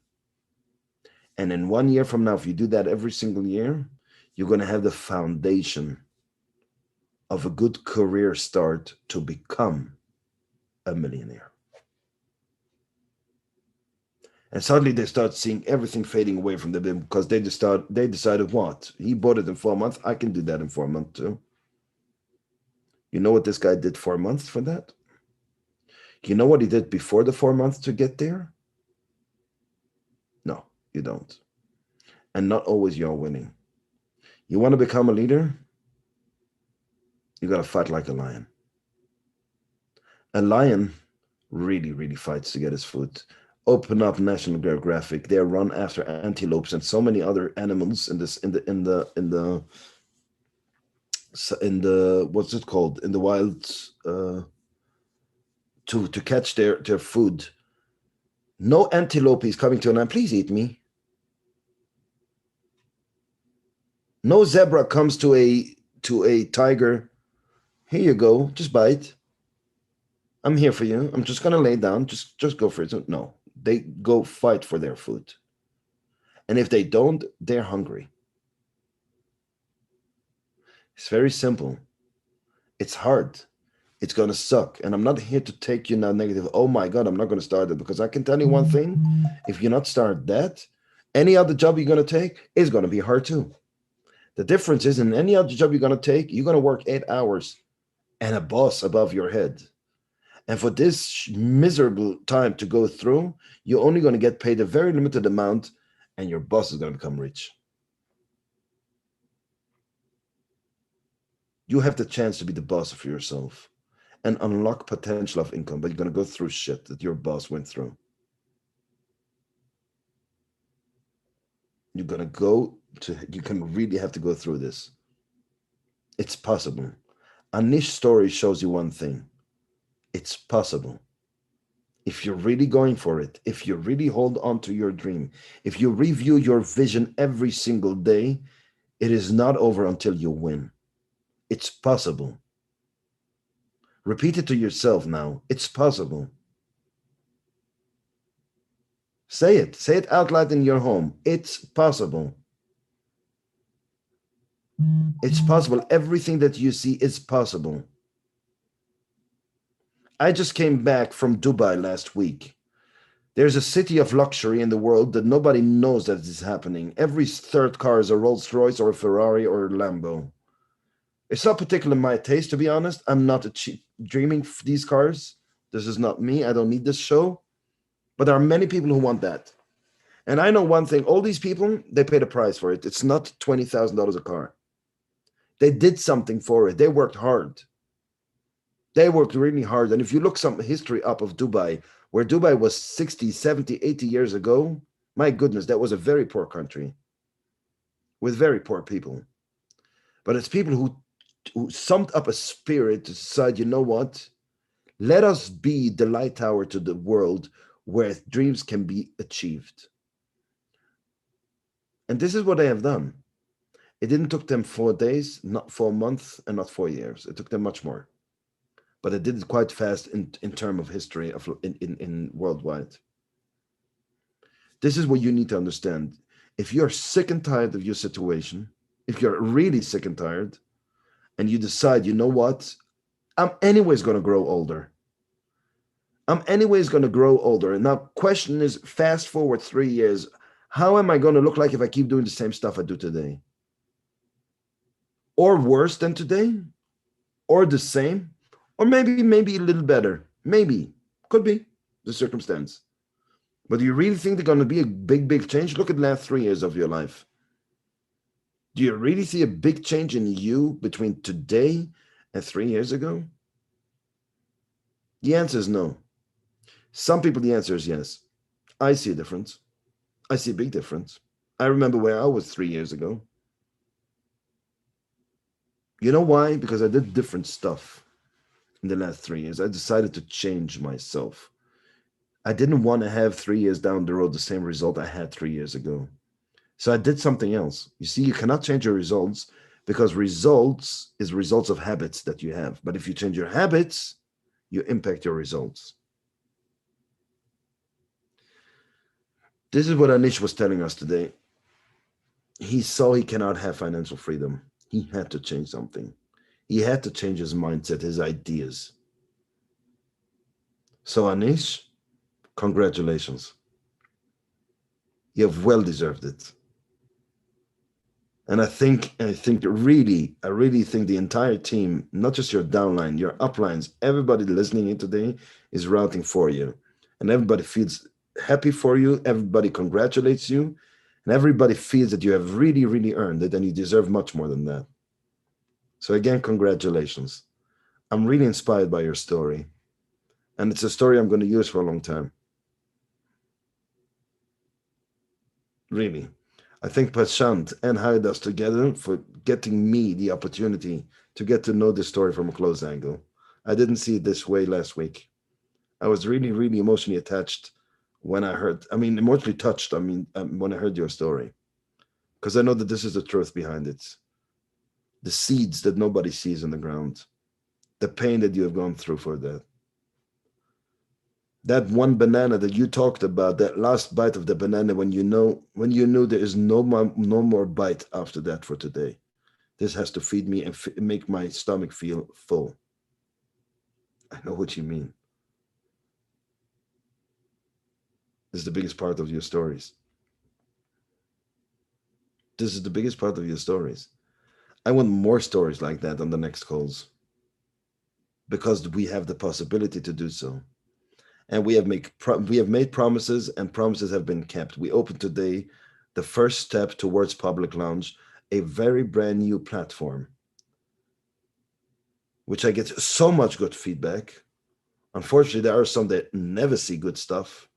And in 1 year from now, if you do that every single year, you're going to have the foundation of a good career start to become a millionaire. And suddenly they start seeing everything fading away from them because they decided what? He bought it in 4 months. I can do that in 4 months too. You know what this guy did 4 months for that? You know what he did before the 4 months to get there? No, you don't. And not always you're winning. You want to become a leader? You got to fight like a lion. A lion really, really fights to get his food. Open up National Geographic. They run after antelopes and so many other animals in the what's it called, in the wild, to catch their food. No antelope is coming to an end. Please eat me. No zebra comes to a tiger. Here you go. Just bite. I'm here for you. I'm just gonna lay down. Just go for it. No, they go fight for their food. And if they don't, they're hungry. It's very simple. It's hard. It's gonna suck. And I'm not here to take you now negative. Oh my God, I'm not gonna start it, because I can tell you one thing. If you're not start that, any other job you're gonna take is gonna be hard too. The difference is, in any other job you're gonna take, you're gonna work 8 hours and a boss above your head. And for this miserable time to go through, you're only going to get paid a very limited amount, and your boss is going to become rich. You have the chance to be the boss of yourself and unlock potential of income, but you're going to go through shit that your boss went through. You can really have to go through this. It's possible. Anish's story shows you one thing. It's possible. If you're really going for it, if you really hold on to your dream, if you review your vision every single day, it is not over until you win. It's possible. Repeat it to yourself now. It's possible. Say it. Say it out loud in your home. It's possible. It's possible. Everything that you see is possible. I just came back from Dubai last week. There's a city of luxury in the world that nobody knows that is happening. Every third car is a Rolls Royce or a Ferrari or a Lambo. It's not particularly my taste, to be honest. I'm not dreaming for these cars. This is not me. I don't need this show. But there are many people who want that. And I know one thing. All these people, they paid a price for it. It's not $20,000 a car. They did something for it. They worked hard. They worked really hard. And if you look some history up of Dubai, where Dubai was 60, 70, 80 years ago, my goodness, that was a very poor country with very poor people. But it's people who summed up a spirit to decide, you know what? Let us be the light tower to the world where dreams can be achieved. And this is what they have done. It didn't took them 4 days, not 4 months, and not 4 years. It took them much more. But they did it quite fast in terms of history in worldwide. This is what you need to understand. If you're sick and tired of your situation, if you're really sick and tired, and you decide, you know what, I'm anyways going to grow older. I'm anyways going to grow older. And now question is, fast forward 3 years, how am I going to look like if I keep doing the same stuff I do today? Or worse than today? Or the same? Or maybe a little better. Maybe. Could be the circumstance. But do you really think there's going to be a big change? Look at the last 3 years of your life. Do you really see a big change in you between today and 3 years ago? The answer is no. Some people, the answer is yes. I see a difference. I see a big difference. I remember where I was 3 years ago. You know why? Because I did different stuff in the last 3 years. I decided to change myself. I didn't want to have 3 years down the road the same result I had 3 years ago. So I did something else. You see, you cannot change your results because results is results of habits that you have. But if you change your habits, you impact your results. This is what Anish was telling us today. He saw he cannot have financial freedom. He had to change something. He had to change his mindset, his ideas. So Anish, congratulations. You have well deserved it. And I really think the entire team, not just your downline, your uplines, everybody listening in today is rooting for you. And everybody feels happy for you. Everybody congratulates you. And everybody feels that you have really, really earned it and you deserve much more than that. So again, congratulations. I'm really inspired by your story. And it's a story I'm going to use for a long time. Really. I thank Prashant and Haridas together for getting me the opportunity to get to know this story from a close angle. I didn't see it this way last week. I was really, really emotionally attached when emotionally touched, when I heard your story. Because I know that this is the truth behind it. The seeds that nobody sees on the ground. The pain that you have gone through for that. That one banana that you talked about, that last bite of the banana when you knew there is no more bite after that for today. This has to feed me and make my stomach feel full. I know what you mean. This is the biggest part of your stories. This is the biggest part of your stories. I want more stories like that on the next calls. Because we have the possibility to do so. And we have made promises, and promises have been kept. We opened today the first step towards public launch, a very brand new platform, which I get so much good feedback. Unfortunately, there are some that never see good stuff.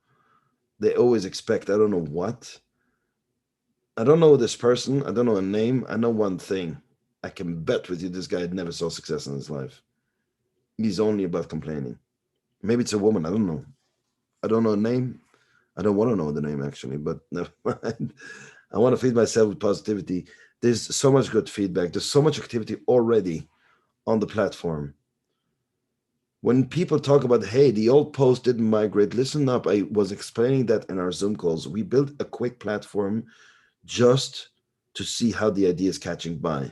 They always expect, I don't know what. I don't know this person. I don't know a name. I know one thing. I can bet with you this guy never saw success in his life. He's only about complaining. Maybe it's a woman. I don't know. I don't know a name. I don't want to know the name, actually, but never mind. I want to feed myself with positivity. There's so much good feedback. There's so much activity already on the platform. When people talk about, hey, the old post didn't migrate, listen up. I was explaining that in our Zoom calls. We built a quick platform just to see how the idea is catching by.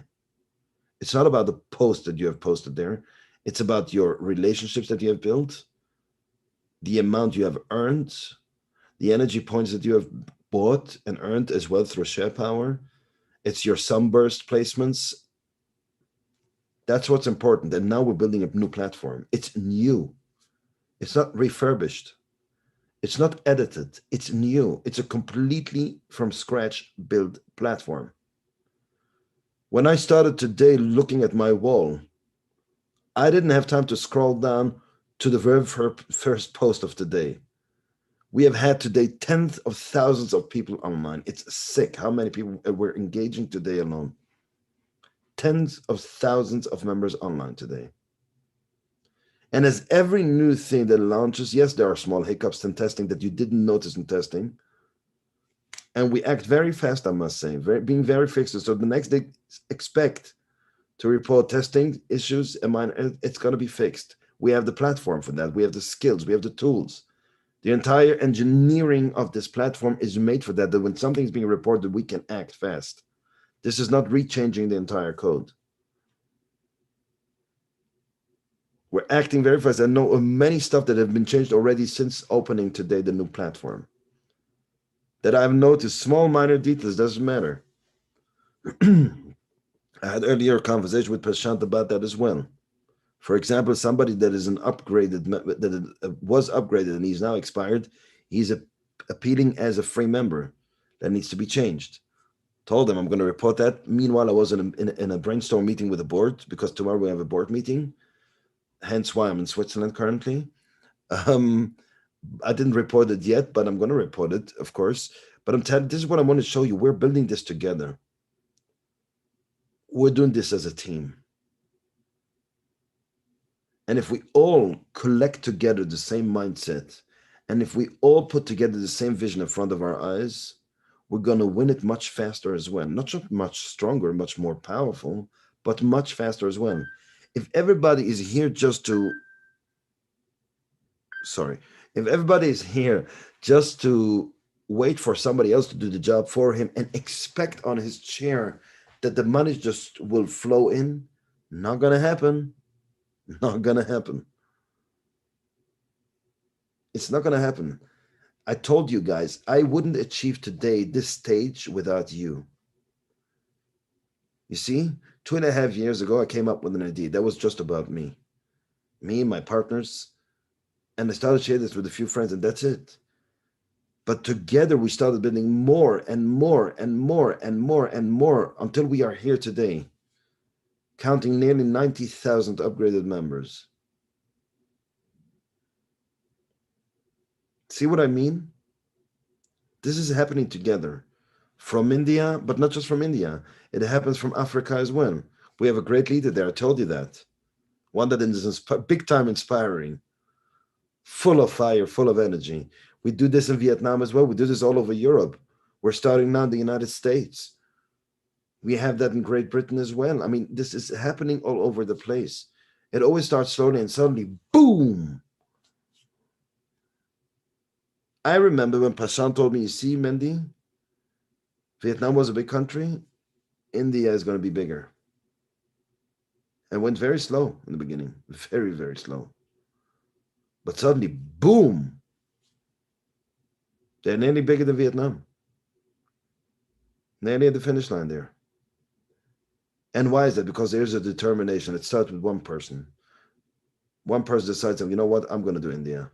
It's not about the post that you have posted there. It's about your relationships that you have built, the amount you have earned, the energy points that you have bought and earned as well through share power. It's your sunburst placements. That's what's important. And now we're building a new platform. It's new. It's not refurbished. It's not edited. It's new. It's a completely from scratch built platform. When I started today looking at my wall, I didn't have time to scroll down to the very first post of today. We have had today tens of thousands of people online. It's sick how many people were engaging today alone. Tens of thousands of members online today. And as every new thing that launches, yes, there are small hiccups in testing that you didn't notice in testing. And we act very fast, I must say, being very fixed. So the next day, expect to report testing issues, and it's going to be fixed. We have the platform for that. We have the skills. We have the tools. The entire engineering of this platform is made for that when something's being reported, we can act fast. This is not rechanging the entire code. We're acting very fast. I know of many stuff that have been changed already since opening today, the new platform. That I've noticed, small minor details, doesn't matter. I had earlier a conversation with Prashant about that as well. For example, somebody that is was upgraded and he's now expired, he's appealing as a free member. That needs to be changed. Told them I'm going to report that. Meanwhile, I was in a brainstorm meeting with the board because tomorrow we have a board meeting. Hence why I'm in Switzerland currently. I didn't report it yet, but I'm going to report it, of course. But I'm telling, this is what I want to show you. We're building this together. We're doing this as a team. And if we all collect together the same mindset, and if we all put together the same vision in front of our eyes, we're going to win it much faster as well. Not just much stronger, much more powerful, but much faster as well. If everybody is here just to, if everybody is here just to wait for somebody else to do the job for him and expect on his chair that the money just will flow in, not going to happen. Not going to happen. It's not going to happen. I told you guys, I wouldn't achieve today this stage without you. You see, 2.5 years ago, I came up with an idea that was just about me, my partners, and I started sharing this with a few friends, and that's it. But together, we started building more and more and more and more and more until we are here today, counting nearly 90,000 upgraded members. See what I mean? This is happening together from India, but not just from India. It happens from Africa as well. We have a great leader there. I told you that. One that is big time inspiring, full of fire, full of energy. We do this in Vietnam as well. We do this all over Europe. We're starting now in the United States. We have that in Great Britain as well. I mean, this is happening all over the place. It always starts slowly and suddenly, boom. I remember when Prashant told me, you see, Mendy, Vietnam was a big country. India is going to be bigger. And went very slow in the beginning. Very, very slow. But suddenly, boom. They're nearly bigger than Vietnam. Nearly at the finish line there. And why is that? Because there's a determination. It starts with one person. One person decides, you know what, I'm going to do India.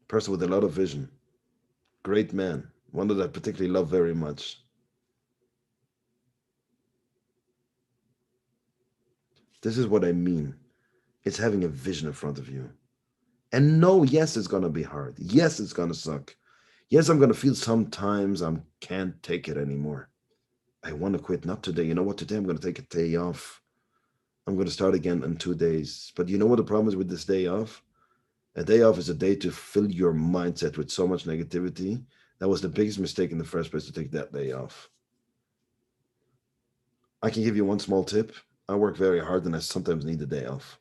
Person with a lot of vision. Great man. One that I particularly love very much. This is what I mean. It's having a vision in front of you. And no, yes, it's going to be hard. Yes, it's going to suck. Yes, I'm going to feel sometimes I can't take it anymore. I want to quit. Not today. You know what? Today I'm going to take a day off. I'm going to start again in 2 days. But you know what the problem is with this day off? A day off is a day to fill your mindset with so much negativity That was the biggest mistake in the first place, to take that day off. I can give you one small tip. I work very hard and I sometimes need a day off.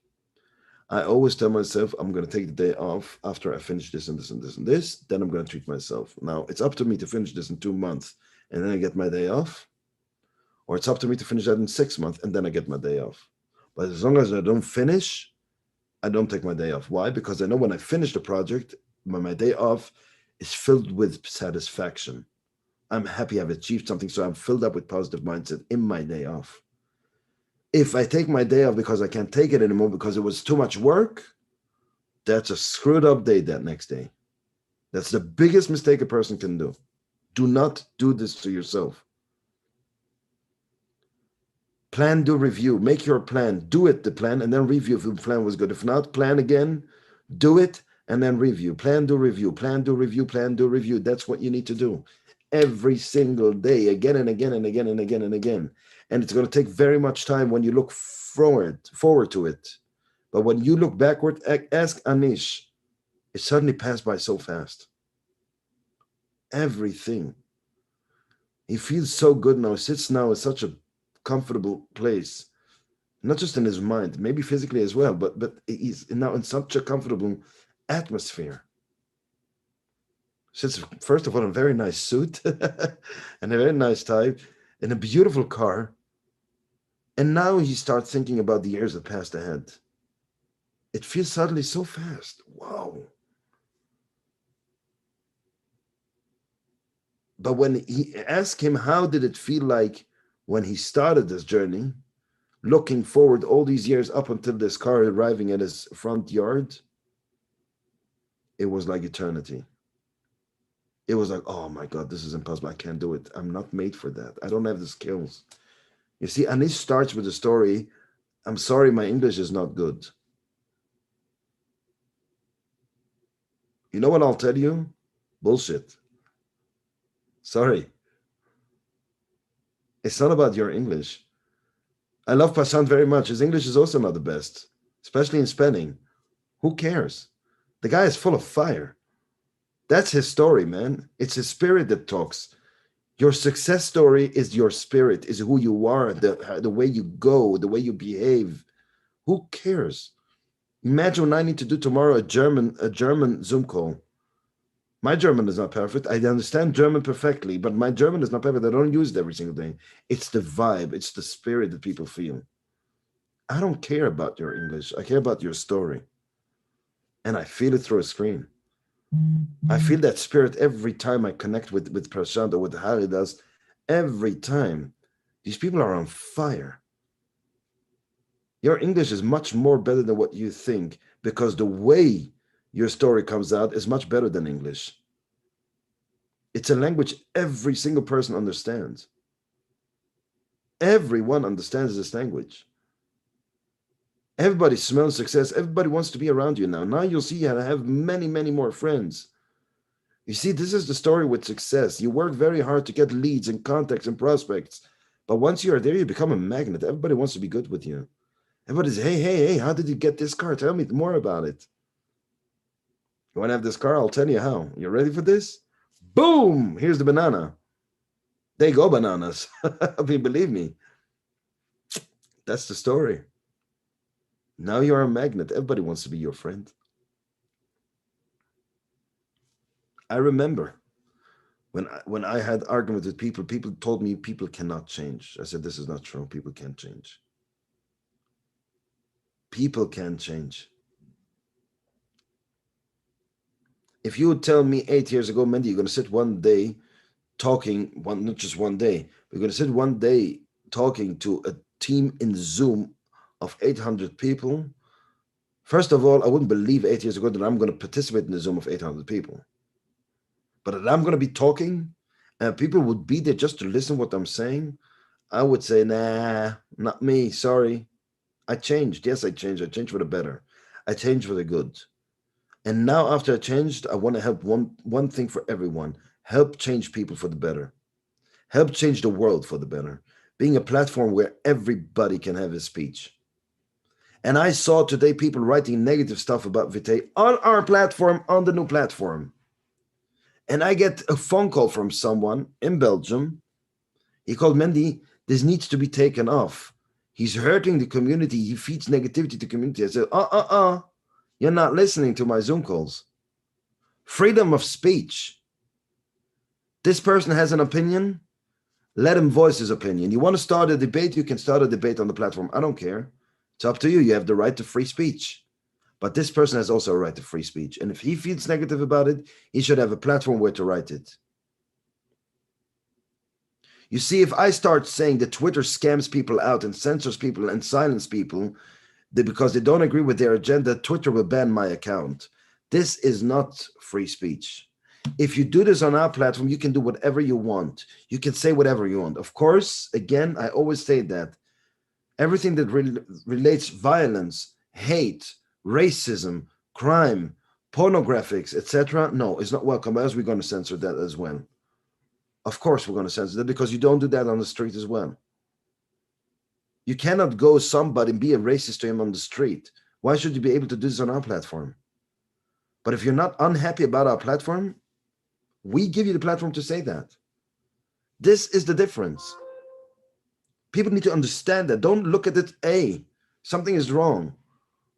I always tell myself I'm going to take the day off after I finish this and this and this and this. Then I'm going to treat myself. Now, it's up to me to finish this in 2 months and then I get my day off. Or it's up to me to finish that in 6 months and then I get my day off. But as long as I don't finish, I don't take my day off. Why? Because I know when I finish the project, when my day off is filled with satisfaction. I'm happy I've achieved something, so I'm filled up with positive mindset in my day off. If I take my day off because I can't take it anymore because it was too much work, that's a screwed up day that next day. That's the biggest mistake a person can do. Do not do this to yourself. Plan, do, review. Make your plan. Do it, the plan, and then review if the plan was good. If not, plan again, do it, and then review. Plan, do, review. Plan, do, review. Plan, do, review. That's what you need to do every single day, again and again and again and again and again. And it's going to take very much time when you look forward to it. But when you look backward, ask Anish. It suddenly passed by so fast. Everything. He feels so good now. He sits now in such a comfortable place, not just in his mind, maybe physically as well, but he's now in such a comfortable atmosphere. Sits first of all in a very nice suit and a very nice tie, in a beautiful car, and now he starts thinking about the years that passed ahead. It feels suddenly so fast. Wow. But when he asked him how did it feel like when he started this journey, looking forward all these years up until this car arriving at his front yard, it was like eternity. It was like, oh my God, this is impossible. I can't do it. I'm not made for that. I don't have the skills. You see, Anish starts with the story, I'm sorry, my English is not good. You know what I'll tell you? Bullshit. Sorry. It's not about your English. I love Passant very much. His English is also not the best, especially in spelling. Who cares? The guy is full of fire. That's his story, man. It's his spirit that talks. Your success story is your spirit, is who you are, the way you go, the way you behave. Who cares? Imagine when I need to do tomorrow a German Zoom call. My German is not perfect. I understand German perfectly, but my German is not perfect. I don't use it every single day. It's the vibe. It's the spirit that people feel. I don't care about your English. I care about your story. And I feel it through a screen. I feel that spirit every time I connect with Prashant or with Haridas. Every time. These people are on fire. Your English is much more better than what you think, because the way your story comes out is much better than English. It's a language every single person understands. Everyone understands this language. Everybody smells success. Everybody wants to be around you now. Now you'll see you have many, many more friends. You see, this is the story with success. You work very hard to get leads and contacts and prospects. But once you are there, you become a magnet. Everybody wants to be good with you. Everybody's, hey, how did you get this car? Tell me more about it. You want to have this car? I'll tell you how. You ready for this? Boom! Here's the banana. They go bananas. I mean, believe me. That's the story. Now you're a magnet. Everybody wants to be your friend. I remember when I had arguments with people, people told me people cannot change. I said, this is not true. People can't change. People can change. If you would tell me 8 years ago, Mendy, you're going to sit one day talking, not just one day, we're going to sit one day talking to a team in Zoom of 800 people. First of all, I wouldn't believe 8 years ago that I'm going to participate in the Zoom of 800 people. But that I'm going to be talking and people would be there just to listen to what I'm saying, I would say, nah, not me, sorry. I changed. Yes, I changed. I changed for the better. I changed for the good. And now after I changed, I want to help one thing for everyone. Help change people for the better. Help change the world for the better. Being a platform where everybody can have a speech. And I saw today people writing negative stuff about vitae on our platform, on the new platform. And I get a phone call from someone in Belgium. He called, Mendy, this needs to be taken off. He's hurting the community. He feeds negativity to the community. I said, you're not listening to my Zoom calls. Freedom of speech. This person has an opinion. Let him voice his opinion. You want to start a debate? You can start a debate on the platform. I don't care. It's up to you. You have the right to free speech. But this person has also a right to free speech. And if he feels negative about it, he should have a platform where to write it. You see, if I start saying that Twitter scams people out and censors people and silence people because they don't agree with their agenda, Twitter will ban my account. This is not free speech. If you do this on our platform, you can do whatever you want. You can say whatever you want. Of course, again, I always say that everything that relates violence, hate, racism, crime, pornographics, etc., no, it's not welcome. Else we're going to censor that as well. Of course, we're going to censor that because you don't do that on the street as well. You cannot go somebody and be a racist to him on the street. Why should you be able to do this on our platform? But if you're not unhappy about our platform, we give you the platform to say that. This is the difference. People need to understand that. Don't look at it, hey, something is wrong.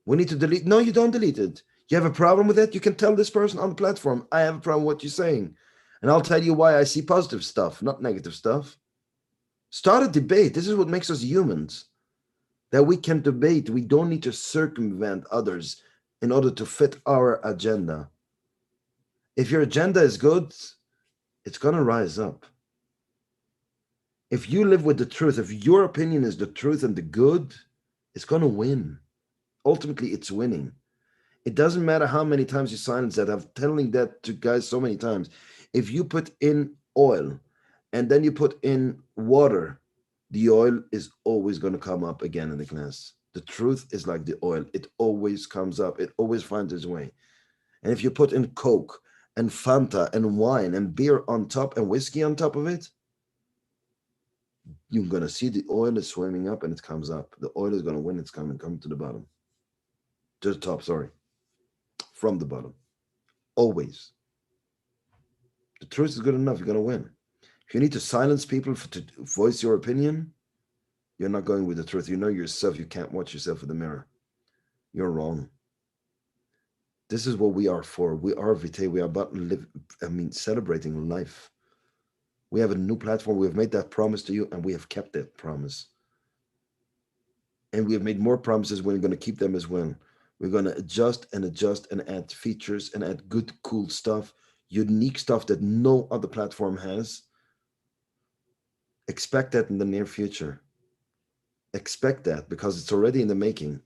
We need to delete. No, you don't delete it. You have a problem with it? You can tell this person on the platform, I have a problem with what you're saying. And I'll tell you why I see positive stuff, not negative stuff. Start a debate. This is what makes us humans. That we can debate. We don't need to circumvent others in order to fit our agenda. If your agenda is good, it's going to rise up. If you live with the truth, if your opinion is the truth and the good, it's going to win. Ultimately, it's winning. It doesn't matter how many times you silence that. I'm telling that to guys so many times. If you put in oil and then you put in water, the oil is always going to come up again in the glass. The truth is like the oil. It always comes up. It always finds its way. And if you put in Coke and Fanta and wine and beer on top and whiskey on top of it, you're going to see the oil is swimming up and it comes up. The oil is going to win. It's coming to the bottom. To the top, sorry. From the bottom. Always. The truth is good enough. You're going to win. If you need to silence people to voice your opinion, you're not going with the truth. You know yourself. You can't watch yourself in the mirror. You're wrong. This is what we are for. We are vitae. We are about celebrating life. We have a new platform. We have made that promise to you, and we have kept that promise. And we have made more promises. We're going to keep them as well. We're going to adjust and add features and add good, cool stuff, unique stuff that no other platform has. Expect that in the near future. Expect that because it's already in the making.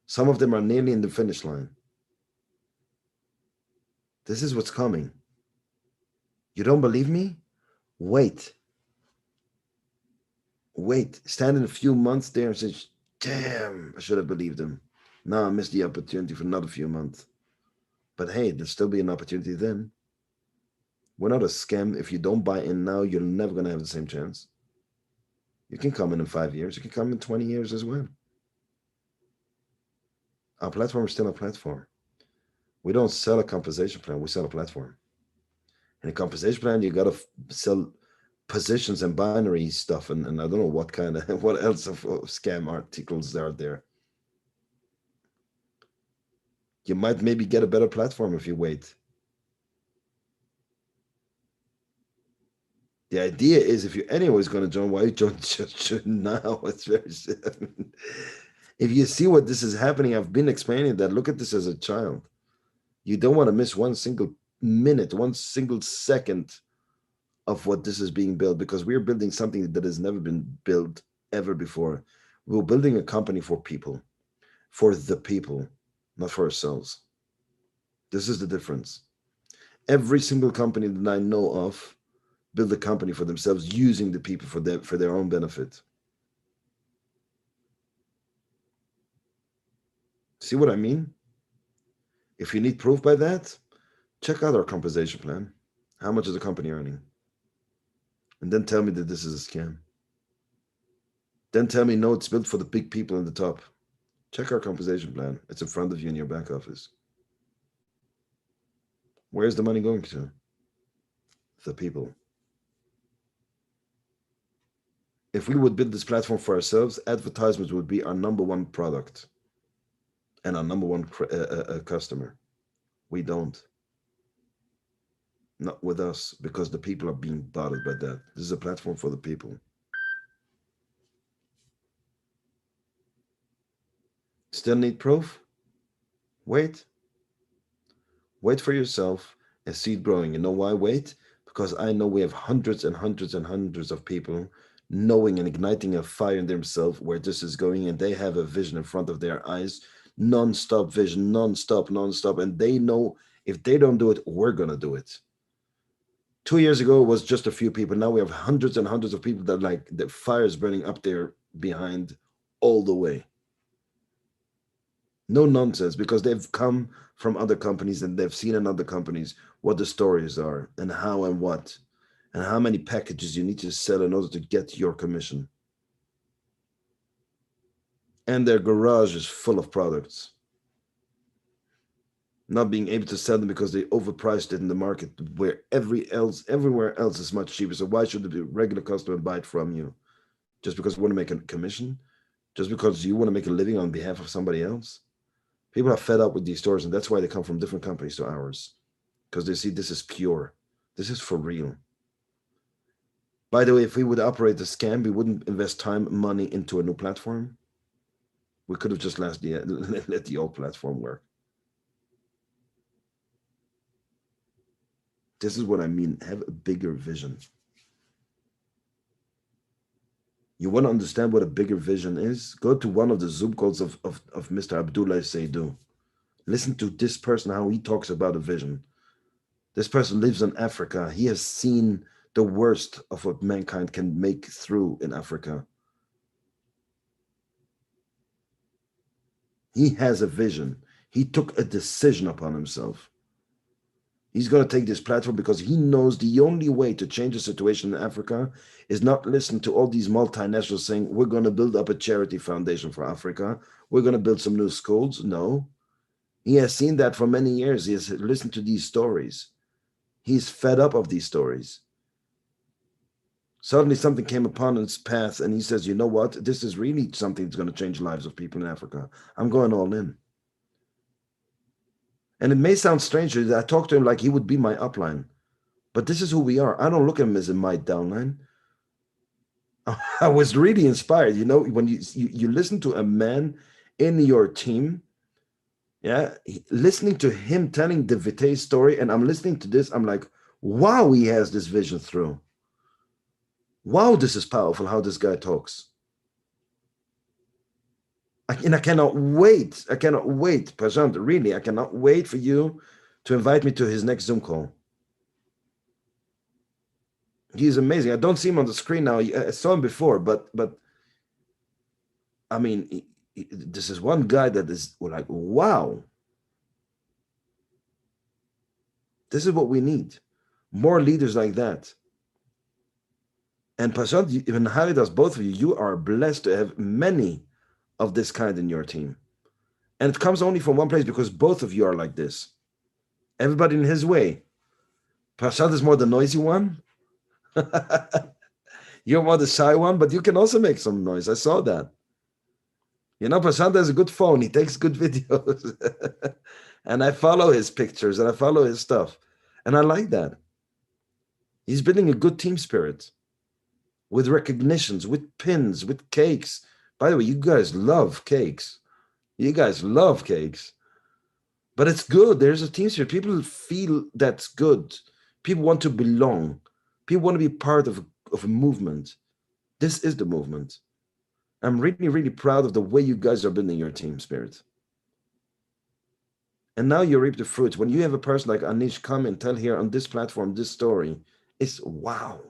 Some of them are nearly in the finish line. This is what's coming. You don't believe me? Wait. Stand in a few months there and say, damn, I should have believed him. Now I missed the opportunity for another few months. But hey, there'll still be an opportunity then. We're not a scam. If you don't buy in now, you're never going to have the same chance. You can come in 5 years. You can come in 20 years as well. Our platform is still a platform. We don't sell a compensation plan. We sell a platform. In a compensation plan, you got to sell positions and binary stuff. And I don't know what kind of, what else of scam articles there are there. You might maybe get a better platform if you wait. The idea is if you're anyways going to join, why you join now? It's very if you see what this is happening, I've been explaining that. Look at this as a child. You don't want to miss one single minute, one single second of what this is being built, because we're building something that has never been built ever before. We're building a company for people, for the people, not for ourselves. This is the difference. Every single company that I know of build a company for themselves, using the people for their own benefit. See what I mean? If you need proof by that, check out our compensation plan. How much is the company earning? And then tell me that this is a scam. Then tell me, no, it's built for the big people in the top. Check our compensation plan. It's in front of you in your back office. Where's the money going to? the people. If we would build this platform for ourselves, advertisements would be our number one product and our number one customer. We don't. Not with us, because the people are being bothered by that. This is a platform for the people. Still need proof? Wait. Wait for yourself and see it growing. You know why wait? Because I know we have hundreds and hundreds and hundreds of people knowing and igniting a fire in themselves where this is going, and they have a vision in front of their eyes, non-stop vision, non-stop, and they know if they don't do it, we're gonna do it. 2 years ago, it was just a few people. Now we have hundreds and hundreds of people that like the fire is burning up there behind all the way. No nonsense, because they've come from other companies and they've seen in other companies what the stories are and how and what and how many packages you need to sell in order to get your commission. And their garage is full of products. Not being able to sell them because they overpriced it in the market where everywhere else is much cheaper. So why should the regular customer buy it from you? Just because you want to make a commission? Just because you want to make a living on behalf of somebody else? People are fed up with these stores, and that's why they come from different companies to ours, because they see this is pure. This is for real. By the way, if we would operate a scam, we wouldn't invest time, money into a new platform. We could have just let the old platform work. This is what I mean. Have a bigger vision. You want to understand what a bigger vision is? Go to one of the Zoom calls of Mr. Abdullah Seydu. Listen to this person, how he talks about a vision. This person lives in Africa. He has seen the worst of what mankind can make through in Africa. He has a vision. He took a decision upon himself. He's going to take this platform because he knows the only way to change the situation in Africa is not listen to all these multinationals saying, we're going to build up a charity foundation for Africa. We're going to build some new schools. No. He has seen that for many years. He has listened to these stories. He's fed up of these stories. Suddenly something came upon his path and he says, you know what? This is really something that's going to change the lives of people in Africa. I'm going all in. And it may sound strange that I talk to him like he would be my upline, but this is who we are. I don't look at him as a my downline. I was really inspired. You know, when you listen to a man in your team, yeah, listening to him telling the vitae story, and I'm listening to this, I'm like, wow, he has this vision through. Wow, this is powerful how this guy talks. And I cannot wait. I cannot wait, Prashant, really, I cannot wait for you to invite me to his next Zoom call. He is amazing. I don't see him on the screen now. I saw him before, but I mean, this is one guy that is like, wow. This is what we need. More leaders like that. And Prashant, even Haridas, both of you, you are blessed to have many of this kind in your team. And it comes only from one place because both of you are like this. Everybody in his way. Prashant is more the noisy one. You're more the shy one, but you can also make some noise. I saw that. You know, Prashant has a good phone. He takes good videos. And I follow his pictures and I follow his stuff. And I like that. He's building a good team spirit with recognitions, with pins, with cakes. By the way, you guys love cakes. You guys love cakes. But it's good. There's a team spirit. People feel that's good. People want to belong. People want to be part of a movement. This is the movement. I'm really, really proud of the way you guys are building your team spirit. And now you reap the fruits. When you have a person like Anish come and tell here on this platform, this story, it's wow.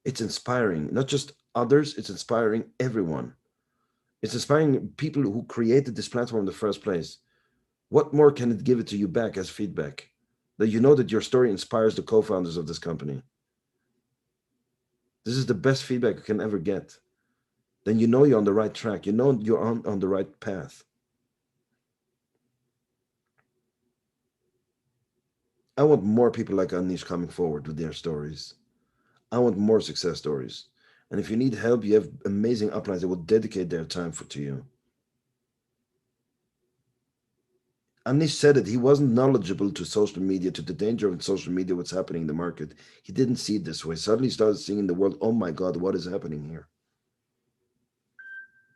It's inspiring. Not just others, it's inspiring everyone. It's inspiring people who created this platform in the first place. What more can it give it to you back as feedback? That you know that your story inspires the co-founders of this company. This is the best feedback you can ever get. Then you know you're on the right track. You know you're on the right path. I want more people like Anish coming forward with their stories. I want more success stories. And if you need help, you have amazing uplines that will dedicate their time to you. Anish said it. He wasn't knowledgeable to social media, to the danger of social media, what's happening in the market. He didn't see it this way. Suddenly he started seeing in the world, oh my God, what is happening here?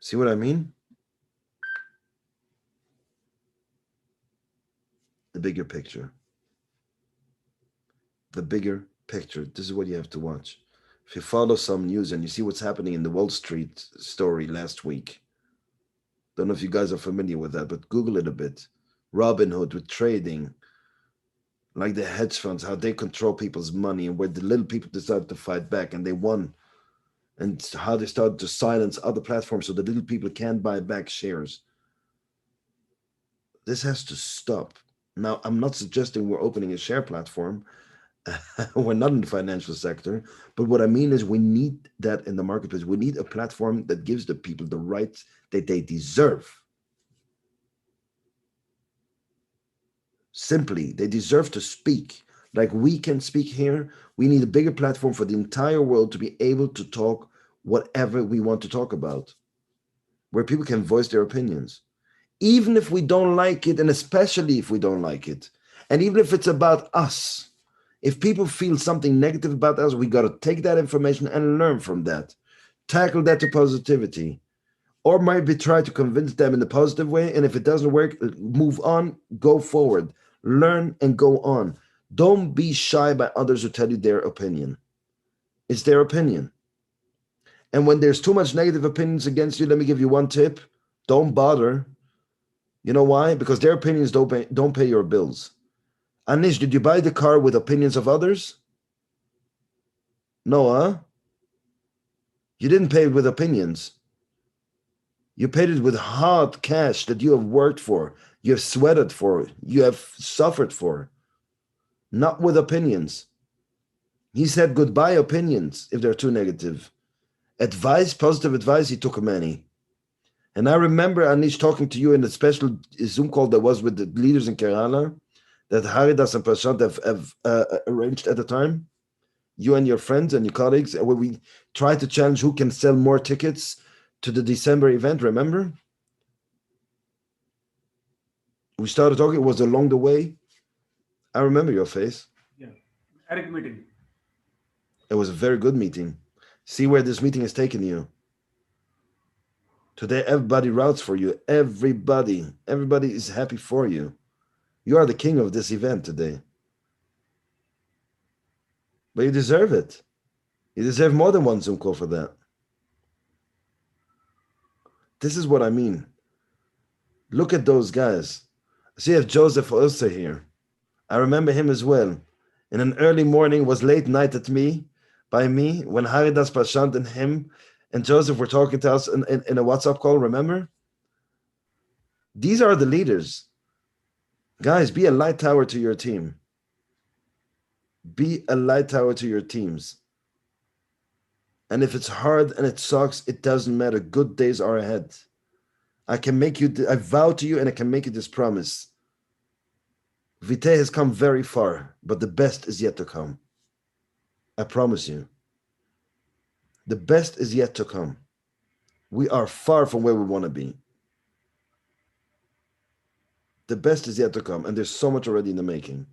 See what I mean? The bigger picture. The bigger picture. This is what you have to watch. If you follow some news and you see what's happening in the Wall Street story last week, don't know if you guys are familiar with that, but Google it a bit. Robinhood with trading, like the hedge funds, how they control people's money and where the little people decided to fight back and they won, and how they started to silence other platforms so the little people can't buy back shares. This has to stop. Now, I'm not suggesting we're opening a share platform. We're not in the financial sector, but what I mean is we need that in the marketplace. We need a platform that gives the people the rights that they deserve. Simply, they deserve to speak. Like we can speak here, we need a bigger platform for the entire world to be able to talk whatever we want to talk about, where people can voice their opinions, even if we don't like it, and especially if we don't like it, and even if it's about us. If people feel something negative about us, we got to take that information and learn from that, tackle that to positivity, or maybe try to convince them in a positive way. And if it doesn't work, move on, go forward, learn and go on. Don't be shy by others who tell you their opinion. It's their opinion. And when there's too much negative opinions against you, let me give you one tip. Don't bother. You know why? Because their opinions don't pay your bills. Anish, did you buy the car with opinions of others? No, huh? You didn't pay it with opinions. You paid it with hard cash that you have worked for, you have sweated for, you have suffered for, not with opinions. He said goodbye opinions if they're too negative. Advice, positive advice, he took many. And I remember Anish talking to you in a special Zoom call that was with the leaders in Kerala that Haridas and Prashant have arranged at the time. You and your friends and your colleagues, where we tried to challenge who can sell more tickets to the December event, remember? We started talking, it was along the way. I remember your face. Yeah. Eric meeting. It was a very good meeting. See where this meeting has taken you. Today, everybody routes for you. Everybody is happy for you. You are the king of this event today. But you deserve it. You deserve more than one Zoom call for that. This is what I mean. Look at those guys. See if Joseph also here. I remember him as well. In an early morning, was late night at me, by me, when Haridas Prashant and him and Joseph were talking to us in a WhatsApp call, remember? These are the leaders. Guys, be a light tower to your team. Be a light tower to your teams. And if it's hard and it sucks, it doesn't matter. Good days are ahead. I vow to you and I can make you this promise. Vitae has come very far, but the best is yet to come. I promise you. The best is yet to come. We are far from where we want to be. The best is yet to come, and there's so much already in the making.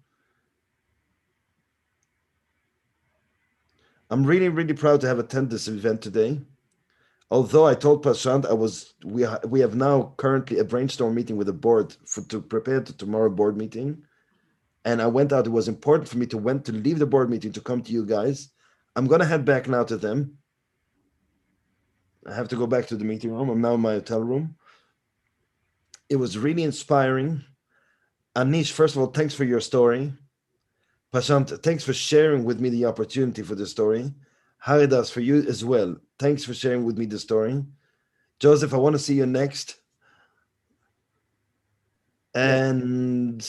I'm really, really proud to have attended this event today. Although I told Prashant we have now currently a brainstorm meeting with the board to prepare the tomorrow board meeting. And I went out. It was important for me to leave the board meeting to come to you guys. I'm gonna head back now to them. I have to go back to the meeting room. I'm now in my hotel room. It was really inspiring. Anish, first of all, thanks for your story. Prashant, thanks for sharing with me the opportunity for the story. Haridas, for you as well. Thanks for sharing with me the story. Joseph, I want to see you next. And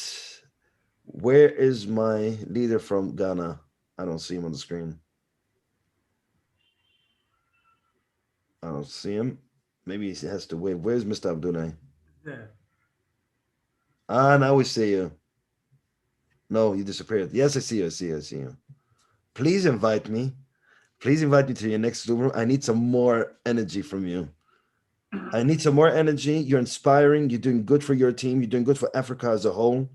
where is my leader from Ghana? I don't see him on the screen. I don't see him. Maybe he has to wait. Where's Mr. Abdullah? There. Ah, now we see you. No, you disappeared. Yes, I see you. I see you. I see you. Please invite me. Please invite me to your next Zoom room. I need some more energy from you. I need some more energy. You're inspiring. You're doing good for your team. You're doing good for Africa as a whole.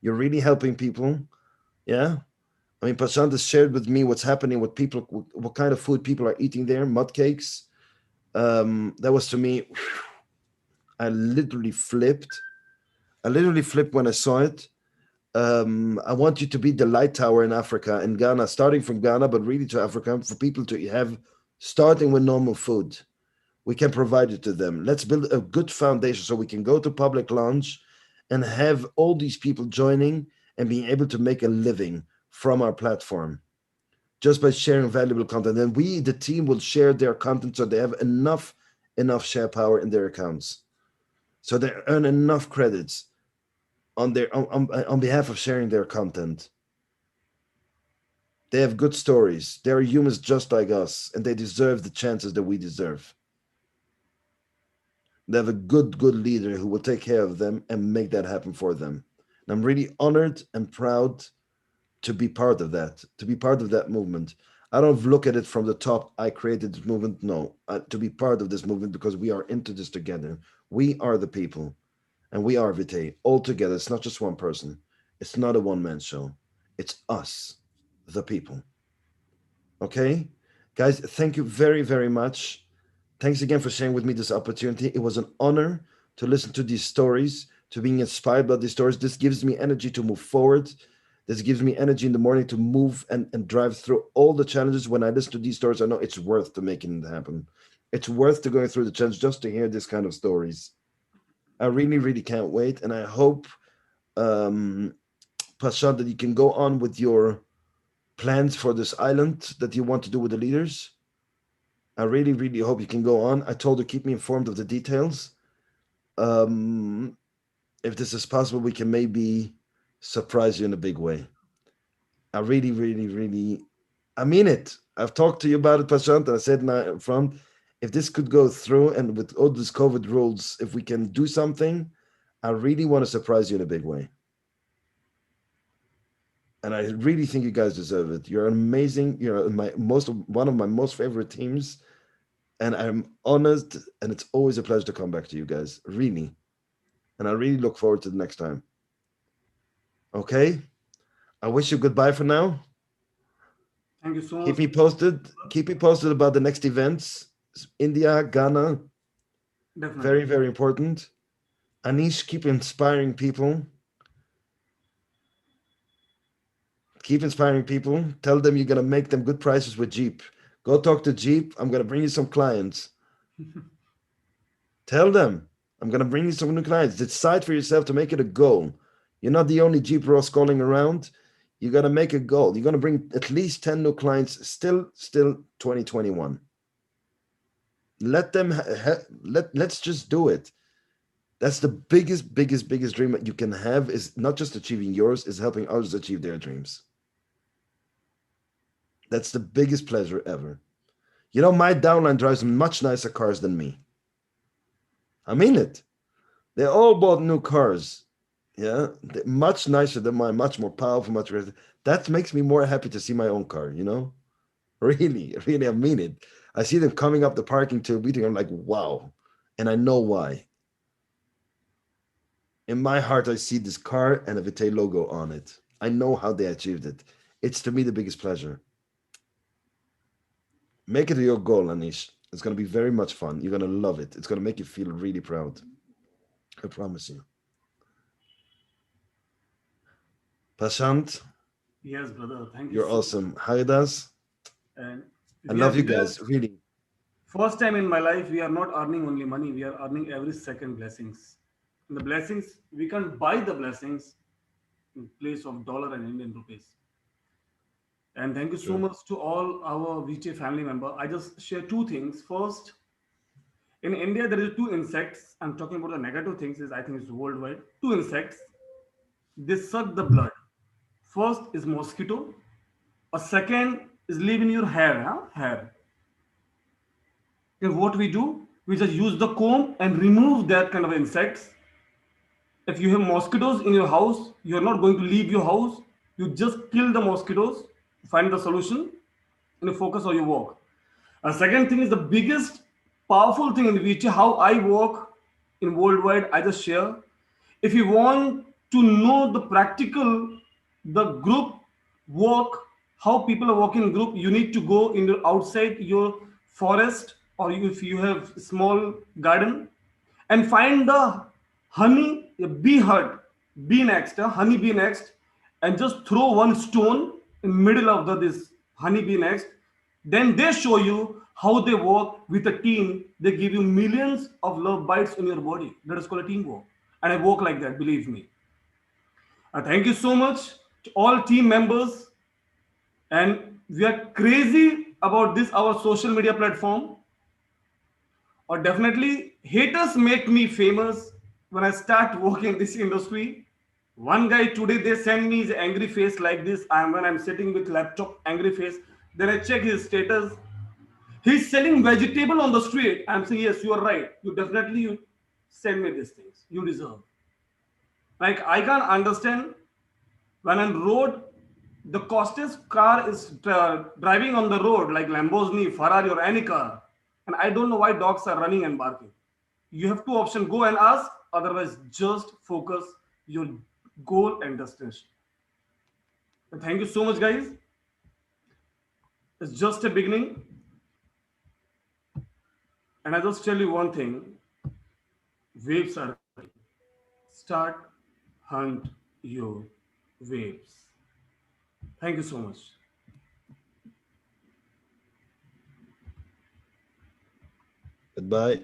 You're really helping people. Yeah. I mean, Prashant has shared with me what's happening with people, what kind of food people are eating there, mud cakes. That was to me, I literally flipped. I literally flipped when I saw it. I want you to be the light tower in Africa, in Ghana, starting from Ghana, but really to Africa, for people to have, starting with normal food. We can provide it to them. Let's build a good foundation so we can go to public launch and have all these people joining and being able to make a living from our platform just by sharing valuable content. And we, the team, will share their content so they have enough share power in their accounts, so they earn enough credits on their on behalf of sharing their content. They have good stories. They are humans just like us, and they deserve the chances that we deserve. They have a good leader who will take care of them and make that happen for them. And I'm really honored and proud to be part of that, to be part of that movement. I don't look at it from the top. I created this movement. No, to be part of this movement because we are into this together. We are the people, and we are vitae all together. It's not just one person. It's not a one-man show. It's us, the people. Okay, guys, thank you very much. Thanks again for sharing with me this opportunity. It was an honor to listen to these stories, to being inspired by these stories. This gives me energy to move forward. This gives me energy in the morning to move and drive through all the challenges. When I listen to these stories, I know it's worth to making it happen. It's worth to going through the challenge just to hear this kind of stories. I really can't wait. And I hope, um, Prashant, that you can go on with your plans for this island that you want to do with the leaders. I really hope you can go on. I told her keep me informed of the details. Um, if this is possible, we can maybe surprise you in a big way. I really, I mean it. I've talked to you about it, Prashant, and I said now in front, if this could go through and with all these COVID rules, if we can do something, I really want to surprise you in a big way. And I really think you guys deserve it. You're amazing. You're one of my most favorite teams. And I'm honest, and it's always a pleasure to come back to you guys. Really. And I really look forward to the next time. Okay? I wish you goodbye for now. Thank you so Keep much. me posted. Keep me posted about the next events. India, Ghana, Definitely. very important. Anish, keep inspiring people. Keep inspiring people. Tell them you're gonna make them good prices with Jeep. Go talk to Jeep. I'm gonna bring you some clients. Tell them I'm gonna bring you some new clients. Decide for yourself to make it a goal. You're not the only Jeep Ross calling around. You gotta make a goal. You're gonna bring at least 10 new clients. Still 2021. Let them let's just do it. That's the biggest dream that you can have, is not just achieving yours, is helping others achieve their dreams. That's the biggest pleasure ever. You know, my downline drives much nicer cars than me. I mean it. They all bought new cars. Yeah, they're much nicer than mine, much more powerful, much better. That makes me more happy to see my own car, you know? Really, I mean it. I see them coming up the parking to a meeting. I'm like, wow. And I know why. In my heart, I see this car and a Vitae logo on it. I know how they achieved it. It's to me the biggest pleasure. Make it your goal, Anish. It's going to be very much fun. You're going to love it. It's going to make you feel really proud. I promise you. Prashant, Yes, brother. Thank you you're so much. awesome. Haridas, And I we are love you here. guys. Really. First time in my life, we are not earning only money. We are earning every second blessings. And the blessings, we can buy the blessings in place of dollar and Indian rupees. And thank you so Sure. much to all our VJ family member. I just share two things. First, in India, there is two insects. I'm talking about the negative things. Is I think it's worldwide. Two insects. They suck the blood. First is mosquito. A second is live in your hair. Hair. And what we do, we just use the comb and remove that kind of insects. If you have mosquitoes in your house, you're not going to leave your house. You just kill the mosquitoes, find the solution, and you focus on your work. A second thing is the biggest powerful thing in which how I work in worldwide. I just share. If you want to know the practical, the group work, how people are working in group, you need to go in the outside your forest, or if you have small garden, and find the honey bee hut, bee next, honey bee next, and just throw one stone in middle of this honey bee next. Then they show you how they work with a team. They give you millions of love bites in your body. That is called a teamwork. And I work like that, believe me. Thank you so much to all team members. And we are crazy about this, our social media platform. Or definitely, haters make me famous when I start working in this industry. One guy today, they send me his angry face like this. When I'm sitting with laptop, angry face. Then I check his status. He's selling vegetable on the street. I'm saying, yes, you are right. You send me these things. You deserve. Like, I can't understand when on road, the costest car is driving on the road, like Lamborghini, Ferrari, or any car. And I don't know why dogs are running and barking. You have two options, go and ask, otherwise just focus your goal and destination. And thank you so much, guys. It's just a beginning. And I just tell you one thing, waves are ready. Start, hunt your waves. Thank you so much. Goodbye.